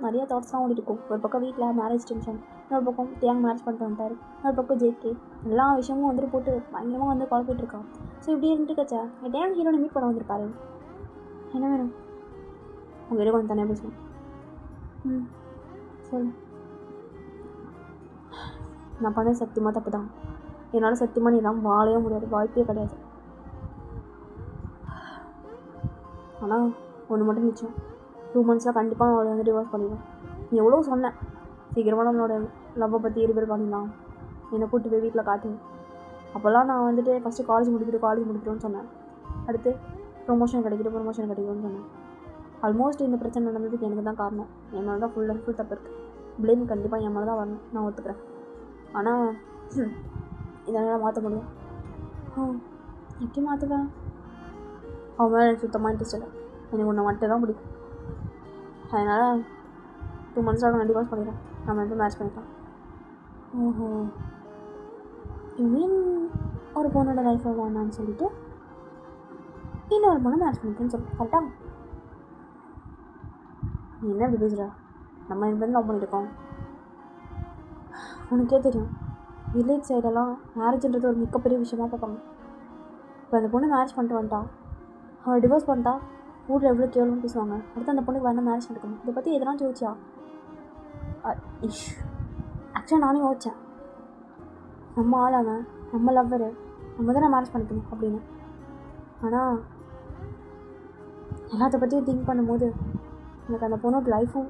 நிறைய தாட்ஸ்லாம் ஓடிருக்கும். ஒரு பக்கம் வீட்டில் மேரேஜ் டென்ஷன், இன்னொரு பக்கம் தேங்க மேரேஜ் பண்ணிட்டு வந்துட்டார், இன்னொரு பக்கம் ஜேகே, எல்லா விஷயமும் வந்துட்டு போட்டு பயங்கரமாக வந்து குழப்பிட்டுருக்கான். ஸோ இப்படி இருந்துட்டுக்கச்சா டேம் ஹீரோனை மீட் பண்ண வந்திருப்பாரு. என்ன வேணும்? உங்ககிட்ட கொஞ்சம் தனியாக பேசணும். சொல்லு. நான் பண்ண சத்தியமாக தப்பு தான். என்னால் சத்தியமாக நீ எல்லாம் வாழவே முடியாது, வாய்ப்பே கிடையாது. ஆனால் ஒன்று மட்டும் நிச்சயம், 2 monthஸில் கண்டிப்பாக நான் அவளை வந்து டிவோர்ஸ் பண்ணிடுவேன். நீ எவ்வளோ சொன்னேன் சீக்கிரமாக நம்மளோட லவ்வை பற்றி இருபேர் பண்ணிடலாம், என்னை கூப்பிட்டு போய் வீட்டில் காட்டு. அப்போல்லாம் நான் வந்துட்டு ஃபஸ்ட்டு காலேஜ் முடிக்கிறோன்னு சொன்னேன். அடுத்து ப்ரொமோஷன் கிடைக்கும்னு சொன்னேன். ஆல்மோஸ்ட் இந்த பிரச்சனை நடந்ததுக்கு எனக்கு தான் காரணம். என் மேலே தான் ஃபுல் அண்ட் ஃபுல் தப்பு இருக்குது. ப்ளேம் கண்டிப்பாக என் மேலே தான் வரணும், நான் ஒத்துக்கிறேன். ஆனால் இதனால் மாற்ற முடியும். எப்படி மாற்றுவேன்? அவன் மேலே எனக்கு சுத்தமாக இன்ட்ரெஸ்ட் இல்லை. எனக்கு ஒன்று மட்டும் தான் பிடிக்கும். அதனால் 2 monthஸாக நான் டிவோர்ஸ் பண்ணிடுறேன். நம்ம வந்து மேட்ச் பண்ணிக்கலாம். ஓஹோ, யூ மீன் ஒரு பொண்ணோட லைஃப்பை வேணான்னு சொல்லிட்டு இன்னொரு பொண்ணை மேட்ச் பண்ணிக்கன்னு சொல்லிட்டு கரெக்டாக? நீ என்ன இப்படி பேசுகிற? நம்ம இந்த லவ் பண்ணியிருக்கோம். உனக்கே தெரியும், வில்லேஜ் சைடெல்லாம் மேரேஜ்ன்றது ஒரு மிகப்பெரிய விஷயமா பார்ப்பாங்க. இப்போ அந்த பொண்ணு மேரேஜ் பண்ணிட்டு வந்துட்டா, அவள் டிவோர்ஸ் பண்ணிட்டா, ஊரில் எவ்வளோ கேவலம்னு பேசுவாங்க. அடுத்து அந்த பொண்ணுக்கு வேணால் மேரேஜ் நடக்கணும். இதை பற்றி எதனா யோசிச்சா? ஆக்சுவலாக நானும் யோசித்தேன், நம்ம ஆளான நம்ம லவ்வரு நம்ம தான் மேரேஜ் பண்ணிக்கணும் அப்படின்னு. ஆனால் எல்லாத்த பற்றியும் திங்க் பண்ணும்போது எனக்கு அந்த பொண்ணோட லைஃப்பும்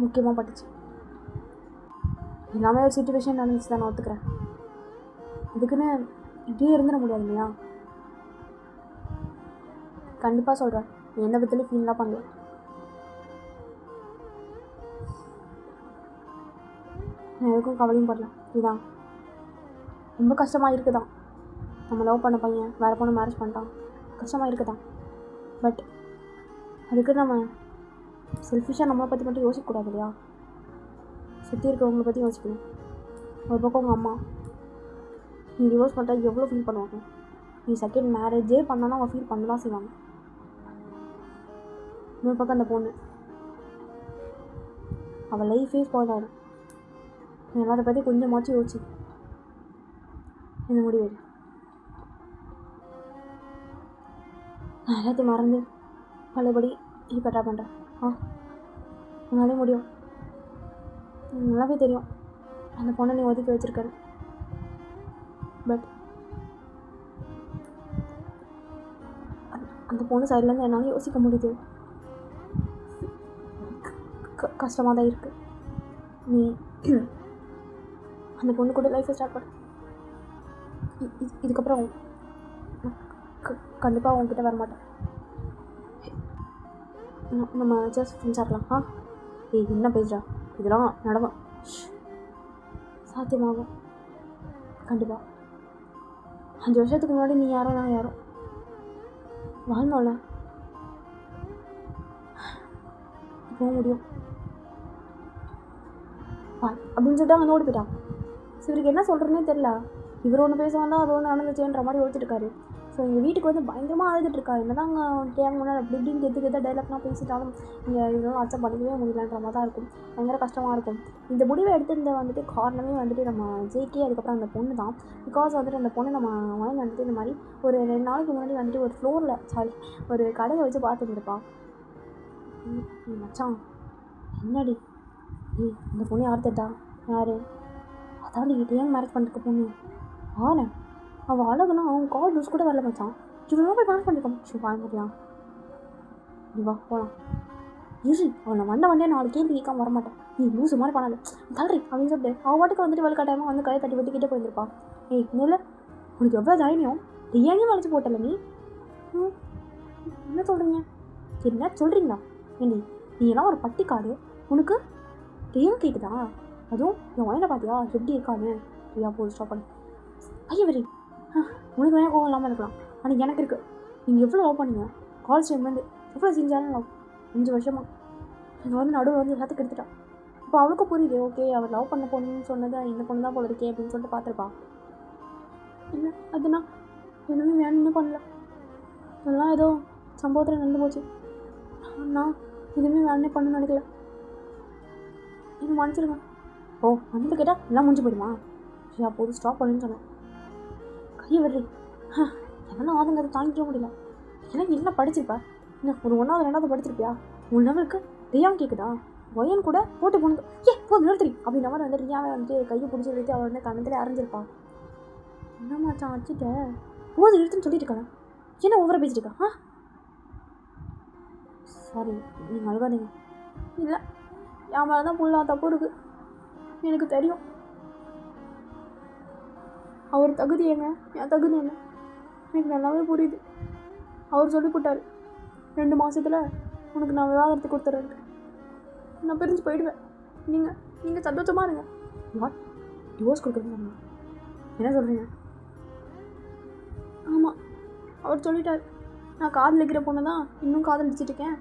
முக்கியமாக பட்டுச்சு. எல்லாமே ஒரு சிச்சுவேஷன் நடந்துச்சு தான், நான் ஒத்துக்கிறேன். அதுக்குன்னு இப்படியே இருந்துட முடியாது இல்லையா? கண்டிப்பாக சொல்கிறேன், எந்த விதத்துலையும் ஃபீல்லாம் பண்ணல. நான் எதுக்கும் கவலையும் படல. இதுதான் ரொம்ப கஷ்டமாக இருக்குதான். நம்ம லவ் பண்ண பையன் வேறு பொண்ணு மேரேஜ் பண்ணிட்டான், கஷ்டமாக இருக்குதான். பட் அதுக்கு நம்ம செல்ஃபிஷாக நம்மளை பற்றி மட்டும் யோசிக்கக்கூடாது இல்லையா? சுற்றி இருக்கிறவங்கள பற்றி யோசிக்கணும். ஒரு பக்கம் உங்கள் அம்மா, நீ டிவோர்ஸ் பண்ணிட்டா எவ்வளோ ஃபீல் பண்ணுவாங்க. நீ செகண்ட் மேரேஜே பண்ணாலும் அவங்க ஃபீல் பண்ண தான் செய்வாங்க. இன்னொரு பக்கம் அந்த பொண்ணு, அவள் லைஃபே ஸ்பாயில் ஆகிடும். நீ எல்லாத்த பற்றி கொஞ்சமாச்சும் யோசிச்சு இந்த முடிவு. நான் எல்லாத்தையும் மறந்து பழையபடி இது கரெக்டாக பண்ணுறேன். உன்னாலே முடியும். நல்லாவே தெரியும் அந்த பொண்ணை நீ ஒதுக்கி வச்சுருக்காரு. பட் அந்த பொண்ணு சைட்லேருந்து என்னால் யோசிக்க முடியுது. கஷ்டமாக தான் இருக்குது. நீ அந்த பொண்ணு கூட லைஃப்பை ஸ்டார்ட் பண்ண. இதுக்கப்புறம் கண்டிப்பாக உங்ககிட்ட வரமாட்டேன். நம்ம ஜஸ்ட் ஃப்ரெண்ட்ஸாக இருக்கலாம். ஏய் என்ன பேசுகிறா? இதெல்லாம் நடக்கும், சாத்தியமாகும் கண்டிப்பாக. 5 வருஷத்துக்கு முன்னாடி நீ யாரோ நான் யாரோ வாழ்ந்தோம்ல, போக முடியும் அப்படின்னு சொல்லிட்டு அவங்க ஓடி போயிட்டான். இவருக்கு என்ன சொல்கிறேன்னே தெரில. இவர் ஒன்று பேச வந்தால் அது ஒன்று நடந்துச்சேன்ற மாதிரி யோசிச்சுருக்காரு. ஸோ எங்கள் வீட்டுக்கு வந்து பயங்கரமாக அழுதுட்டுருக்கா. என்ன தான் அங்கே கேம் முன்னாடி அப்படி இப்படின்னு கெத்து டைலாக்லாம் பேசிட்டாலும் இங்கே இதெல்லாம் அச்சம் பண்ணிக்கவே முடியலன்ற மாதிரி தான் இருக்கும். பயங்கர கஷ்டமாக இருக்கும். இந்த முடிவை எடுத்திருந்த வந்துட்டு காரணமே வந்துட்டு நம்ம ஜேகே, அதுக்கப்புறம் அந்த பொண்ணு தான். பிகாஸ் வந்துட்டு அந்த பொண்ணு நம்ம வாங்கி வந்துட்டு இந்த மாதிரி ஒரு 2 நாளைக்கு முன்னாடி வந்துட்டு ஒரு ஃப்ளோரில் ஒரு கடையை வச்சு பார்த்துருந்துருப்பா. மச்சான் என்னடி இந்த பொண்ணு யார் தட்டா? யார்? அதான் நீ ஏன் மேரேஜ் பண்ணிருக்க பொண்ணு? ஆனேன் அவள் அழகுனா அவன் கால் லூஸ் கூட வரல மச்சான். இவ்வளோ போய் மேரேஜ் பண்ணிருக்கோம். வாங்க முடியும், நீ வா போகலாம். இரு அவனை வண்டே 4 கேள்வி கேட்காம வரமாட்டேன். நீ லூஸு மாதிரி பண்ணாது தள்ளுறி அப்படின்னு சொல்லிட்டு அவள் வாட்டுக்கு வந்துட்டு வலுக்காட்டாயமாக வந்து கையை தட்டி வெட்டிக்கிட்டே போயிருப்பான். ஏய் நில, உனக்கு எவ்வளோ தைரியம்? ஏங்க வளைச்சி போட்டல நீ? என்ன சொல்கிறீங்க? என்ன சொல்கிறீங்களா? ஏண்டி நீ எல்லாம் ஒரு பட்டிக்காடு, உனக்கு ஏன் கேட்குதா? அதுவும் என் வயனை பார்த்தியா எப்படி இருக்கான்னு? ஐயா போது ஸ்டாப் பண்ணு. ஐயவரி, உனக்கு வேணா கோவம் இல்லாமல் இருக்கலாம், ஆனால் எனக்கு இருக்குது. நீங்கள் எவ்வளோ லவ் பண்ணீங்க? காலேஜ் டைம்லேருந்து எவ்வளோ செஞ்சாலும் லவ் 5 வருஷமாக இங்கே வந்து நடுவில் வந்து எல்லாத்துக்கும் எடுத்துட்டான். இப்போ அவளுக்கும் புரியுது, ஓகே அவர் லவ் பண்ண பொண்ணுன்னு சொன்னது இந்த பொண்ணு தான் போல இருக்கே அப்படின்னு சொல்லிட்டு பார்த்துருப்பா. இல்லை அதுனா எதுவுமே வேணும்னு பண்ணல, அதெல்லாம் ஏதோ சம்பவத்தில் நடந்து போச்சு. நான் எதுவுமே வேணுன்னே பண்ணணும்னு நினைக்கல, என்ன மன்னிச்சிருங்க. ஓ மன்னிப்பு கேட்டால் எல்லாம் முடிஞ்சு போயிடுமா? ஐயா போது ஸ்டாப் பண்ணுன்னு சொன்னேன். கையை விடுறி. என்னால் ஆதங்கத்தை தாங்கிக்க முடியல. எனக்கு என்ன படிச்சிருப்பா? என்ன ஒரு 1வது 2வது படிச்சிருப்பியா? உன் லெவலுக்கு ரியான் கேட்குதா? ஒயன் கூட போட்டு போனது போதும் நிறுத்தி அப்படின்ற மாதிரி வந்து ரியாவை வந்துட்டு கையை பிடிச்சி இழுத்து அவள் வந்து கண்ணத்தில் அரைஞ்சிருப்பா. என்னம்மாச்சான் வச்சுட்ட போதும் இழுத்துன்னு சொல்லிட்டு இருக்காங்க. என்ன ஓவராக பேசிட்டு இருக்கா? சாரி, நீங்கள் அழுகாதீங்க. இல்லை, என் மேலே தான் ஃபுல்லாக தப்பு இருக்குது. எனக்கு தெரியும். அவர் தகுதி என்ன, என் தகுதி என்ன எனக்கு நல்லாவே புரியுது. அவர் சொல்லி போட்டார், 2 மாதத்தில் உனக்கு நான் விவாகரத்து கொடுத்துட்றேன்ட்டு. நான் பிரிஞ்சு போயிடுவேன். நீங்கள் சந்தோஷமாக இருங்க. வாட், டிவோர்ஸ் கொடுக்குறீங்க? என்ன சொல்கிறீங்க? ஆமாம், அவர் சொல்லிட்டார். நான் காதலிக்கிற பொண்ணை தான் இன்னும் காதலிச்சிட்ருக்கேன்.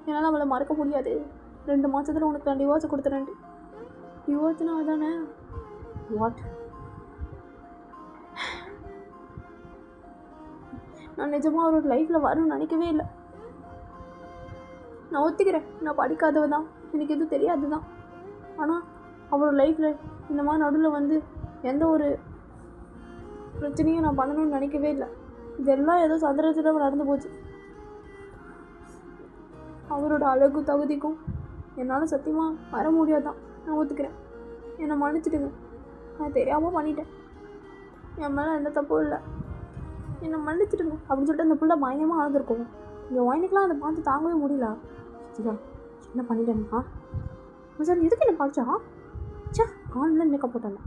என்னால் அவளை மறக்க முடியாது. 2 மாதத்தில் உனக்கு நான் டிவோர்ஸ் கொடுத்துறேன்ட்டு. டிவோர்ஸ்னா அதானே? வாட்? நான் நிஜமாக அவரோட லைஃப்பில் வரும்னு நினைக்கவே இல்லை. நான் ஒத்துக்கிறேன், நான் படிக்காதவ தான், எனக்கு எதுவும் தெரியாது தான். ஆனால் அவரோட லைஃப்பில் இந்த மாதிரி நடுவில் வந்து எந்த ஒரு பிரச்சனையும் நான் பண்ணணும்னு நினைக்கவே இல்லை. இதெல்லாம் ஏதோ சந்திரத்தில் நடந்து போச்சு. அவரோட அழகு தகுதிக்கும் என்னால் சத்தியமாக வர முடியாதான். நான் ஒத்துக்கிறேன், என்னை மன்னிச்சிடுங்க. நான் தெரியாமல் பண்ணிட்டேன். என் மேலே எந்த தப்பும் இல்லை, என்னை மன்னிச்சிடுங்க அப்படின்னு சொல்லிட்டு அந்த புள்ள பயங்கரமாக அழுதுருக்கும். இந்த ஒயனுக்கெலாம் அதை பார்த்து தாங்கவே முடியல. என்ன பண்ணிட்டேன்னா சார் எதுக்கு என்ன பார்த்துச்சா? சே, ஆன்லைன் மேக்கப் போட்டாங்க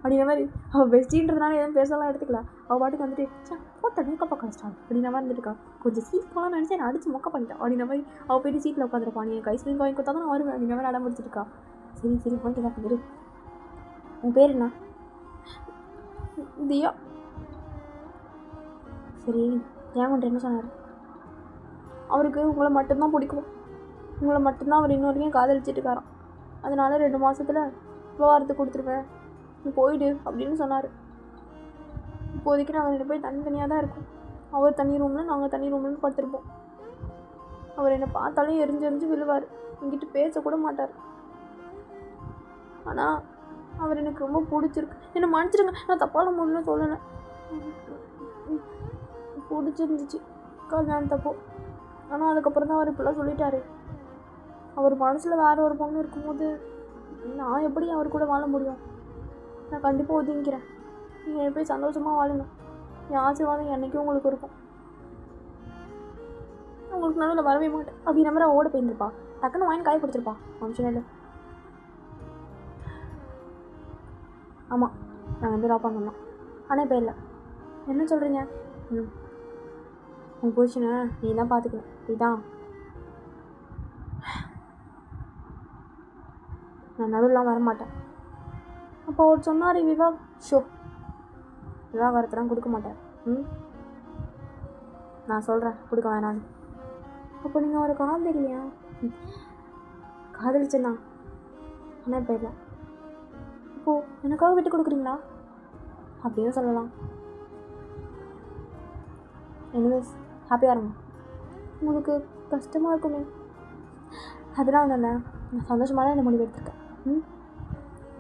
அப்படின்ற மாதிரி. அவள் பெஸ்டின்றதுனால எதுவும் பேசலாம் எடுத்துக்கல. அவள் பாட்டுக்கு வந்துட்டு சே போட்ட மேக்கப்பை கழிச்சிட்டாங்க அப்படின்ற மாதிரி இருந்துருக்கா. கொஞ்சம் சீட் போகலான்னு நினச்சி என்னை அடிச்சு மொக்க பண்ணிட்டான் அப்படின்ற மாதிரி. அவள் போய்ட்டு சீட்டில் உட்காந்துருப்பான். நீ கை ஸ்க்ரீன் வாங்கி கொடுத்தா தான் நான் வருவேன் அப்படின்ற மாதிரி அடம் முடிச்சிருக்கா. சரி போயிட்டு தான் இரு. உன் பேர் என்ன? தியா. சரி, ஏன் கொண்டு என்ன சொன்னார்? அவருக்கு உங்களை மட்டும்தான் பிடிக்கும், உங்களை மட்டும்தான் அவர் இன்னொரு வரைக்கும் காதலிச்சிட்டு இருக்காராம். அதனால 2 மாதத்தில் விவாகரத்து கொடுத்துருவேன், நீ போயிடு அப்படின்னு சொன்னார். இப்போதைக்கு நாங்கள் 2 பேர் தனித்தனியாக தான் இருக்கோம். அவர் தனி ரூமில், நாங்கள் தனி ரூம்லன்னு படுத்துருப்போம். அவர் என்னை பார்த்தாலே எரிஞ்சு விழுவார், என்கிட்ட பேசக்கூட மாட்டார். ஆனால் அவர் எனக்கு ரொம்ப பிடிச்சிருக்கு. என்னை மன்னிச்சிடுங்க, நான் தப்பான முடியல சொல்லலை. பிடிச்சிருந்துச்சு கல்யாணம் தப்போ. ஆனால் அதுக்கப்புறம் தான் அவர் இப்படிலாம் சொல்லிட்டாரு. அவர் மனசில் வேறு ஒரு பொண்ணு இருக்கும்போது நான் எப்படி அவர் கூட வாழ முடியும்? நான் கண்டிப்பாக ஒதுங்கிக்கிறேன். நீங்கள் போய் சந்தோஷமாக வாழுங்க. என் ஆசீர்வாதம் என்றைக்கும் உங்களுக்கு இருக்கும். உங்களுக்கு நடுவில் வரவே மாட்டேன் அப்படின்ற மாதிரி ஓட போயிருந்துருப்பா. டக்குன்னு வாங்கி காய பிடிச்சிருப்பா ஃபங்க்ஷன் இல்லை. ஆமாம், நான் வந்து ட்ராப் பண்ணலாம். ஆனால் இப்போ இல்லை. என்ன சொல்கிறீங்க? உன் புருஷனை நீ தான் பார்த்துக்கணும், இதுதான். நான் நடுவெலாம் வரமாட்டேன். அப்போ அவர் சொன்னார் விவாகரத்துலாம் கொடுக்க மாட்டேன். நான் சொல்கிறேன் கொடுக்க வேணான்னு. அப்போ நீங்கள் அவரை காதலிக்கலையா? காதலிச்சேன்னா, ஆனால் இப்போ இல்லை. இப்போது எனக்காக விட்டு கொடுக்குறீங்களா அப்படின்னு சொல்லலாம். எனிவேஸ், ஹாப்பியாக இருங்க. உங்களுக்கு கஷ்டமாக இருக்குமே, அதெல்லாம் ஒன்றும் இல்லை. நான் சந்தோஷமாக தான் இந்த முடிவு எடுத்திருக்கேன்.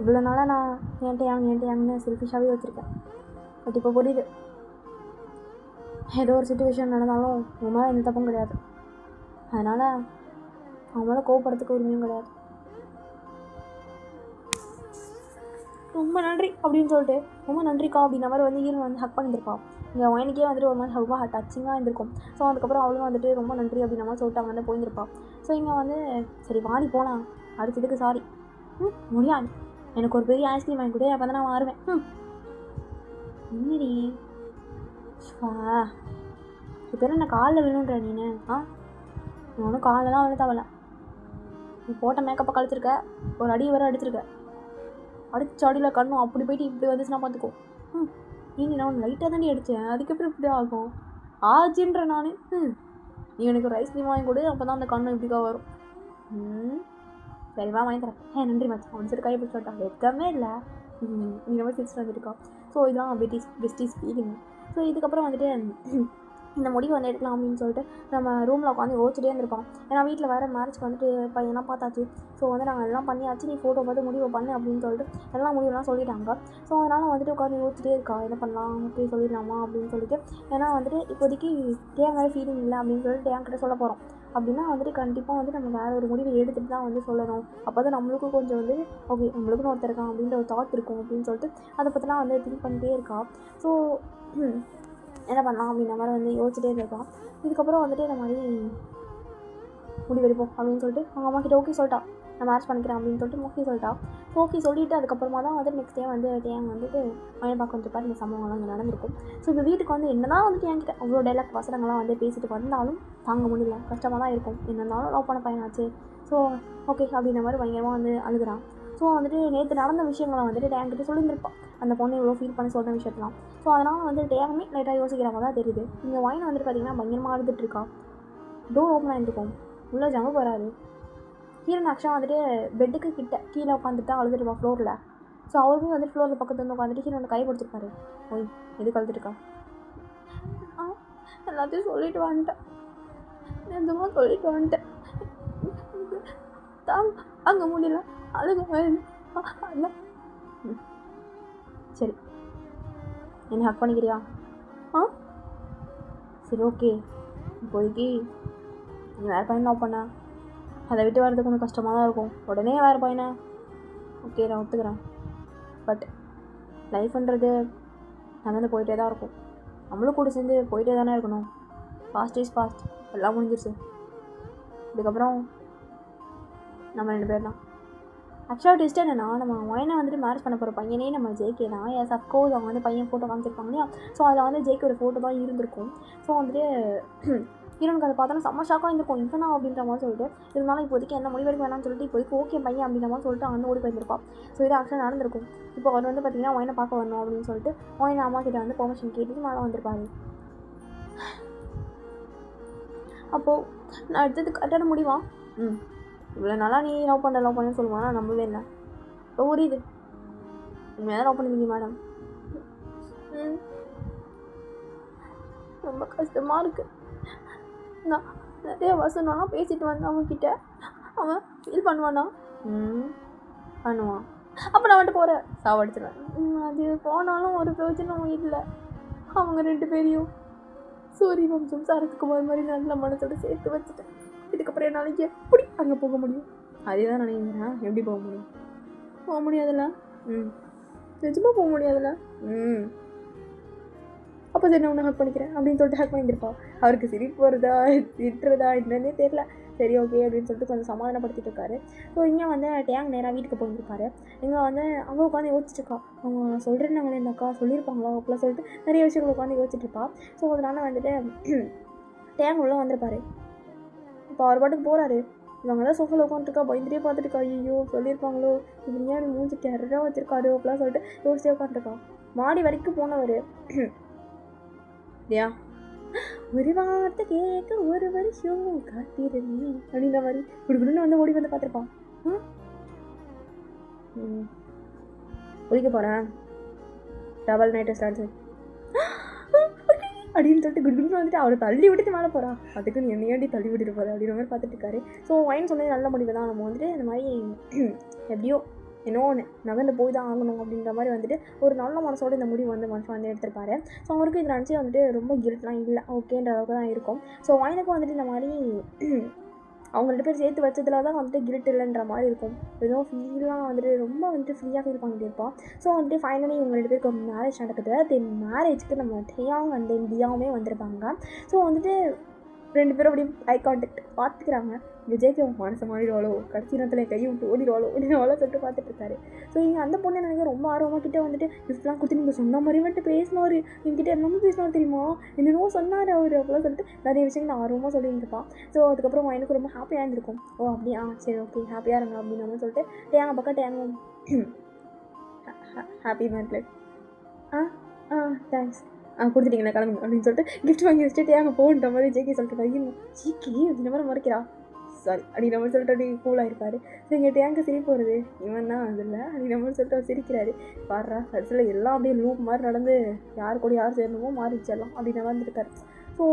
இவ்வளோ நாளாக நான் ஏன்ட்டு செல்ஃபிஷாகவே வச்சுருக்கேன். பட் இப்போ புரியுது, ஏதோ ஒரு சுச்சுவேஷன் நடந்தாலும் உங்கள் மேலே எந்த தப்பும் கிடையாது. அதனால் அவங்க மேலே கோவப்படுறதுக்கு உரிமையும் கிடையாது. ரொம்ப நன்றி அப்படின்னு சொல்லிட்டு ரொம்ப நன்றிக்கா அப்படின்ற மாதிரி வந்து ஈரன் வந்து ஹக் பண்ணியிருப்பான். இங்கே ஒயனுக்கே வந்துட்டு ஒரு மாதிரி ரொம்ப டச்சிங்காக இருந்திருக்கும். ஸோ அதுக்கப்புறம் அவளும் வந்துட்டு ரொம்ப நன்றி அப்படின்ற மாதிரி சொல்லிட்டு அவங்க வந்து போயிருப்பாள். ஸோ இங்கே வந்து சரி வாடி போகலாம், அடுத்ததுக்கு சாரி. முடியாது, எனக்கு ஒரு பெரிய ஐஸ்கிரீம் வாங்கி கொடு, அப்போ தான் நான் மாறுவேன். என்னடி இப்போ என்ன காலில் விழுன்ற நீனு? நீ ஒன்றும் காலில் தான் விழுத்தாவல. நீ போட்ட மேக்கப்பை கழிச்சிருக்க, ஒரு அடி வர அடிச்சிருக்க. அடிச்ச அடியில் கண்ணும் அப்படி போயிட்டு இப்படி வந்துச்சுன்னா பார்த்துக்கோ. நான் ஒன்று லைட்டாக தாண்டி அடித்தேன், அதுக்கப்புறம் இப்படி ஆகும் ஆச்சுன்ற நான். நீ எனக்கு ஒரு ஐஸ்கிரீம் வாங்கி கொடு, அப்போ தான் அந்த கண்ணும் இப்படிக்கா வரும். சரிவா வாங்கி தரேன். நன்றி மச்சான் அப்படின்னு சொல்லி கையை பிடிச்சி விட்டாங்க. எதுவுமே இல்லை, நீ ரொம்ப சிரிச்சுட்டு வந்துருக்கா. ஸோ இதெல்லாம் பெஸ்டிஸ் ஃபீலிங். ஸோ இதுக்கப்புறம் வந்துட்டு இந்த முடிவு வந்து எடுக்கலாம் அப்படின்னு சொல்லிட்டு நம்ம ரூமில் உட்காந்து யோசிச்சுட்டே இருந்திருப்போம். ஏன்னா வீட்டில் வேறு மேரேஜ்க்கு வந்துட்டு பையனாக பார்த்தாச்சு. ஸோ வந்து நாங்கள் எல்லாம் பண்ணியாச்சு, நீ ஃபோட்டோ பார்த்து முடிவு பண்ணு அப்படின்னு சொல்லிட்டு எல்லாம் முடிவுலாம் சொல்லிட்டாங்க. ஸோ அதனால் வந்துட்டு உட்காந்து யோசிச்சுட்டே இருக்கா, என்ன பண்ணலாம், ஓகே சொல்லிடலாமா அப்படின்னு சொல்லிட்டு. ஏன்னா வந்துட்டு இப்போதைக்கு டேங் வேறு ஃபீலிங் இல்லை அப்படின்னு சொல்லிட்டு டேங் கிட்ட சொல்ல போகிறோம். அப்படின்னா வந்துட்டு கண்டிப்பாக வந்து நம்ம வேறு ஒரு முடிவை எடுத்துகிட்டு தான் வந்து சொல்லணும். அப்போ தான் நம்மளுக்கும் கொஞ்சம் வந்து ஓகே நம்மளுக்குன்னு ஒருத்தர் இருக்கான் அப்படின்ற ஒரு தாட் இருக்கும் அப்படின்னு சொல்லிட்டு அதை பற்றிலாம் வந்து திங்க் பண்ணிட்டே இருக்கா. ஸோ என்ன பண்ணலாம் அப்படின்ற மாதிரி வந்து யோசிச்சுட்டே இருக்கான். இதுக்கப்புறம் வந்துட்டு இந்த மாதிரி முடிவெடுப்போம் அப்படின்னு சொல்லிட்டு அவங்க அம்மா கிட்ட ஓகே சொல்லிட்டா, நான் மேரேஜ் பண்ணிக்கிறேன் அப்படின்னு சொல்லிட்டு ஓகே சொல்லிட்டா. ஓகே சொல்லிவிட்டு அதுக்கப்புறமா தான் வந்து நெக்ஸ்ட் டே வந்து டேங் வந்துட்டு மயன் பார்க்க வந்துருப்பார். இந்த சம்பவங்கள்லாம் இங்கே நடந்திருக்கும். ஸோ இந்த வீட்டுக்கு வந்து என்ன தான் வந்துட்டு என்கிட்ட அவ்வளோ டைலாக் வசனங்கள்லாம் வந்து பேசிட்டு வந்தாலும் தாங்க முடியல, கஷ்டமாக தான் இருக்கும். என்ன இருந்தாலும் லவ் பண்ண பையனாச்சு. ஸோ ஓகே அப்படின்ற மாதிரி பயங்கரமாக வந்து அழுகிறான். ஸோ வந்துட்டு நேற்று நடந்த விஷயங்களை வந்துட்டு டேங்கிட்ட சொல்லியிருந்திருப்பான், அந்த பொண்ணு இவ்வளோ ஃபீல் பண்ணி சொல்கிற விஷயத்தெலாம். ஸோ அதனால் வந்து டேங்குமே லைட்டாக யோசிக்கிறவங்க தான் தெரியுது. இங்கே வைன் வந்துட்டு பார்த்திங்கன்னா பயங்கரமாக அழுதுட்டுருக்கா. டோர் ஓப்பன் ஆகிட்டுருக்கோம், உள்ளே ஜங்க போகிறாரு. ஹீரோன் ஆக்சுவலாக வந்துட்டு பெட்டுக்கு கிட்ட கீழே உட்காந்துட்டு தான் அழுதுருப்பா ஃப்ளோரில். ஸோ அவருமே வந்துட்டு ஃப்ளோரில் பக்கத்தில் வந்து உட்காந்துட்டு ஹீரோனை கை கொடுத்துருப்பாரு. ஓய் எதுக்கு அழுதுருக்கா? எல்லாத்தையும் சொல்லிட்டு வந்துட்டேன், நிஜமாக சொல்லிட்டு வந்துட்டேன், அங்கே முடியல அழுக. சரி என்ன ஹக் பண்ணிக்கிறியா? சரி ஓகே, இப்போதைக்கு நீ வேறு பையன் லவ் பண்ண, அதை விட்டு வர்றதுக்கு கொஞ்சம் கஷ்டமாக தான் இருக்கும். உடனே வேறு பையனை ஓகே நான் ஒத்துக்கிறேன். பட் லைஃப்ன்றது நகர்ந்து போயிட்டே தான் இருக்கும், நம்மளும் கூட சேர்ந்து போயிட்டே தானே இருக்கணும். பாஸ்ட் இஸ் பாஸ்ட், எல்லாம் முடிஞ்சிருச்சு. இதுக்கப்புறம் நம்ம 2 பேர் தான். ஆக்சுவலாக டெஸ்ட் என்னென்னா, நம்ம ஒயனை வந்துட்டு மேரேஜ் பண்ண போகிற பையனே நம்ம ஜேகே தான். எஸ் அஃப்கோர்ஸ் அவங்க வந்து பையன் ஃபோட்டோ காமிச்சிருப்பாங்க இல்லையா. ஸோ அதில் வந்து ஜேகே ஒரு ஃபோட்டோ தான் இருந்திருக்கும். ஸோ வந்துட்டு ஹீரோனுக்கு அதை பார்த்தோன்னா செம்ம ஷாக்காக இருந்திருக்கும், இவனா அப்படின்ற மாதிரி சொல்லிட்டு. இருந்தாலும் இப்போதைக்கு எந்த முடிவெடுக்க வேணாம்னு சொல்லிட்டு இப்போதைக்கு ஓகே பையன் அப்படின்ற மாதிரி சொல்லிட்டு அங்கே ஓடி போயிருப்பான். ஸோ இது ஆக்சுவலாக நடந்திருக்கும். இப்போ அவர் வந்து பார்த்திங்கன்னா ஒயனை பார்க்க வரணும் அப்படின்னு சொல்லிட்டு ஒயனை அம்மா கிட்ட வந்து பெர்மிஷன் கேட்டுட்டு மேலே வந்திருப்பாரு. அப்போது நான் எடுத்தது கரெக்டான முடிவா? இவ்வளோ நாளாக நீ லவ் பண்ணு சொல்லுவான், நான் நம்பவே இல்லை. இப்போ புரியுது, உண்மையாக லவ் பண்ணுவீங்க மேடம். ரொம்ப கஷ்டமாக இருக்குது. நான் நிறைய வசனம்லாம் பேசிட்டு வந்தேன் அவன்கிட்ட. அவன் ஃபீல் பண்ணுவானா? பண்ணுவான். அப்போ நான் வந்துட்டு போகிறேன், சாவடிச்சிடுவேன். அது போனாலும் ஒரு பிரயோஜனமும் இல்லை. அவங்க 2 பேரையும் சூரிய வம்சம் சரத்குமார் மாதிரி நல்ல மனசோட சேர்த்து வச்சுட்டேன். இதுக்கப்புறம் என்னால் எப்படி அங்கே போக முடியும்? அதே தான் நினைக்கிறேன். எப்படி போக முடியும்? போக முடியாதுல்ல. நிஜமாக போக முடியாதுல்ல. அப்போ சரி நான் உன்னை ஹக் பண்ணிக்கிறேன் அப்படின்னு சொல்லிட்டு ஹக் பண்ணியிருப்பா. அவருக்கு சிரிப்பு வருதா திட்டுறதா என்னன்னே தெரியல. சரி ஓகே அப்படின்னு சொல்லிட்டு கொஞ்சம் சமாதானப்படுத்திட்டு இருக்காரு. ஸோ இங்கே வந்து டேங் நேராக வீட்டுக்கு போயிருப்பாரு. இங்கே வந்து அவங்க உட்காந்து யோசிச்சுருக்கா, அவங்க சொல்கிறேன்னாங்களே இந்த அக்கா சொல்லியிருப்பாங்களா அப்படிலாம் சொல்லிட்டு நிறைய விஷயங்கள் உட்காந்து யோசிச்சுட்ருப்பா. ஸோ அதனால் வந்துட்டு டேங் உள்ளே வந்திருப்பாரு. இப்போ அவர் பாட்டுக்கு போகிறாரு. இவங்க தான் சோஃபாவில் உட்காந்துருக்கா, பயந்துட்டே பார்த்துட்டுருக்கா. ஐயோ சொல்லியிருப்பாங்களோ, இவன் ஏன் மூஞ்சி டெரராக வச்சுருக்காரு அப்படிலாம் சொல்லிட்டு யோசிச்சே உட்காந்துருக்கா. மாடி வரைக்கும் போனவர் இல்லையா, ஒரு வார்த்தை கேட்க ஒரு வருஷம் காத்திருந்தேன் அப்படின்ற மாதிரி குடுக்குன்னு வந்து ஓடி வந்து பார்த்துருப்பான். ஒழிக்க போகிறேன் டபுள் நைட்டு ஸ்டார்ட் அப்படின்னு சொல்லிட்டு குடுக்குன்னு வந்துட்டு அவரை தள்ளி விட்டுட்டு மேலே போகிறா. அதுக்கு நீ என்னையாண்டி தள்ளி விட்டுட்டு போகிற அப்படின்ற மாதிரி பார்த்துட்டு இருக்காரு. ஸோ ஒயின் சொன்னது நல்ல முடிவு தான். நம்ம வந்துட்டு இந்த மாதிரி எப்படியோ என்னோ ஒன்று நகர்ந்து போய் தான் ஆகணும் அப்படின்ற மாதிரி வந்துட்டு ஒரு நல்ல மனசோடு இந்த முடிவு வந்து மனுஷன் வந்து எடுத்திருப்பாரு. ஸோ அவருக்கு இது நினச்சி வந்துட்டு ரொம்ப கில்ட்லாம் இல்லை, ஓகேன்ற அளவுக்கு தான் இருக்கும். ஸோ ஒயினுக்கும் வந்துட்டு இந்த மாதிரி அவங்க 2 பேர் சேர்த்து வச்சதுல தான் வந்துட்டு கில்ட் இல்லைன்ற மாதிரி இருக்கும். ஏதோ ஃபீலாம் வந்துட்டு ரொம்ப வந்துட்டு ஃப்ரீயாக ஃபீல் பண்ணிட்டு இருப்பான். ஸோ வந்துட்டு ஃபைனலி இவங்க 2 பேருக்கு மேரேஜ் நடக்குது. தென் மேரேஜ்க்கு நம்ம டேயாங் அண்ட் தென் தியாவுமே வந்திருப்பாங்க. ஸோ வந்துட்டு 2 பேரும் அப்படியே ஐ கான்டாக்ட் பார்த்துக்கிறாங்க. விஜய்க்கு மனசை மாறிடுவாளோ, கடைசி நேரத்தில் கையை விட்டு ஓடிடுவாளோ அப்படின்னு அவ்வளோ சொல்லிட்டு பார்த்துட்டு இருக்காரு. ஸோ இங்கே அந்த பொண்ணு நினைக்க ரொம்ப ஆர்வமாக கிட்டே வந்துட்டு கிஃப்ட்லாம் கொடுத்து நீங்கள் சொன்ன மாதிரி வந்துட்டு பேசினார், என்கிட்ட என்னமோ பேசினார் தெரியுமா, என்னென்னோ சொன்னார் அவர் அப்படிலாம் சொல்லிட்டு நிறைய விஷயங்கள் ஆர்வமாக சொல்லியிருந்துருப்பான். ஸோ அதுக்கப்புறம் எனக்கு ரொம்ப ஹாப்பியாக இருந்திருக்கும். ஓ அப்படியா சரி ஓகே ஹாப்பியாக இருங்க அப்படின்னு சொல்லிட்டு டேங்க பக்கம் டேங்க ஹாப்பி மேட் லைஃப் தேங்க்ஸ் கொடுத்துட்டீங்களா கிளம்புங்க அப்படின்னு சொல்லிட்டு கிஃப்ட் வாங்கி வச்சுட்டு அங்கே போன்ற மாதிரி ஜேகே சொல்லிட்டு வைக்கணும். ஜிகே அப்படின்ற மாதிரி மறைக்கிறா, சாரி அப்படின்ற மாதிரி சொல்லிட்டு அப்படி கூலாக இருப்பார். ஸோ இங்கே டேங்க சிரிப்பு வருது, இவன் தான் அதில் அப்படின்ற மாதிரி சொல்லிட்டு அவர் சிரிக்கிறாரு. பாடுறா கடைசியில் எல்லாம் அப்படியே லூப் மாதிரி நடந்து யார் கூட யார் சேரணுமோ மாறிச்சிடலாம் அப்படின்ற மாதிரி இருக்காரு. So so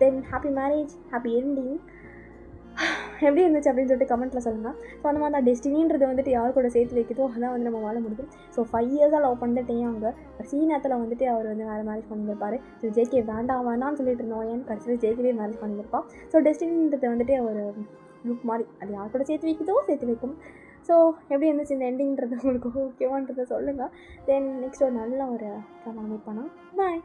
then happy marriage, happy ending. எப்படி இருந்துச்சு அப்படின்னு சொல்லிட்டு கமெண்ட்டில் சொல்லுங்கள். ஸோ அந்த மாதிரி தான் டெஸ்டினின்றது வந்துட்டு யார் கூட சேர்த்து வைக்குதோ அதான் வந்து நம்ம வாழ முடியும். ஸோ 5 இயர்ஸாக லவ் பண்ணிட்டேன் அவங்க கடைசி நேரத்தில் வந்துட்டு அவர் வந்து வேறு மேரேஜ் பண்ணியிருப்பார். ஸோ ஜேகே வேண்டாம்னு சொல்லிட்டு இருந்தோம், ஏன் கடைசியில் ஜேகேவே மேரேஜ் பண்ணியிருப்பான். ஸோ டெஸ்டினின்றது வந்துட்டு ஒரு லுக் மாதிரி, அது யார் கூட சேர்த்து வைக்குதோ சேர்த்து வைக்கும். ஸோ எப்படி இருந்துச்சு இந்த எண்டிங்கிறது உங்களுக்கு ஓகேவான்றதை சொல்லுங்கள். தென் நெக்ஸ்ட் ஒரு நல்ல ஒரு மீட் பண்ணலாம். பாய்.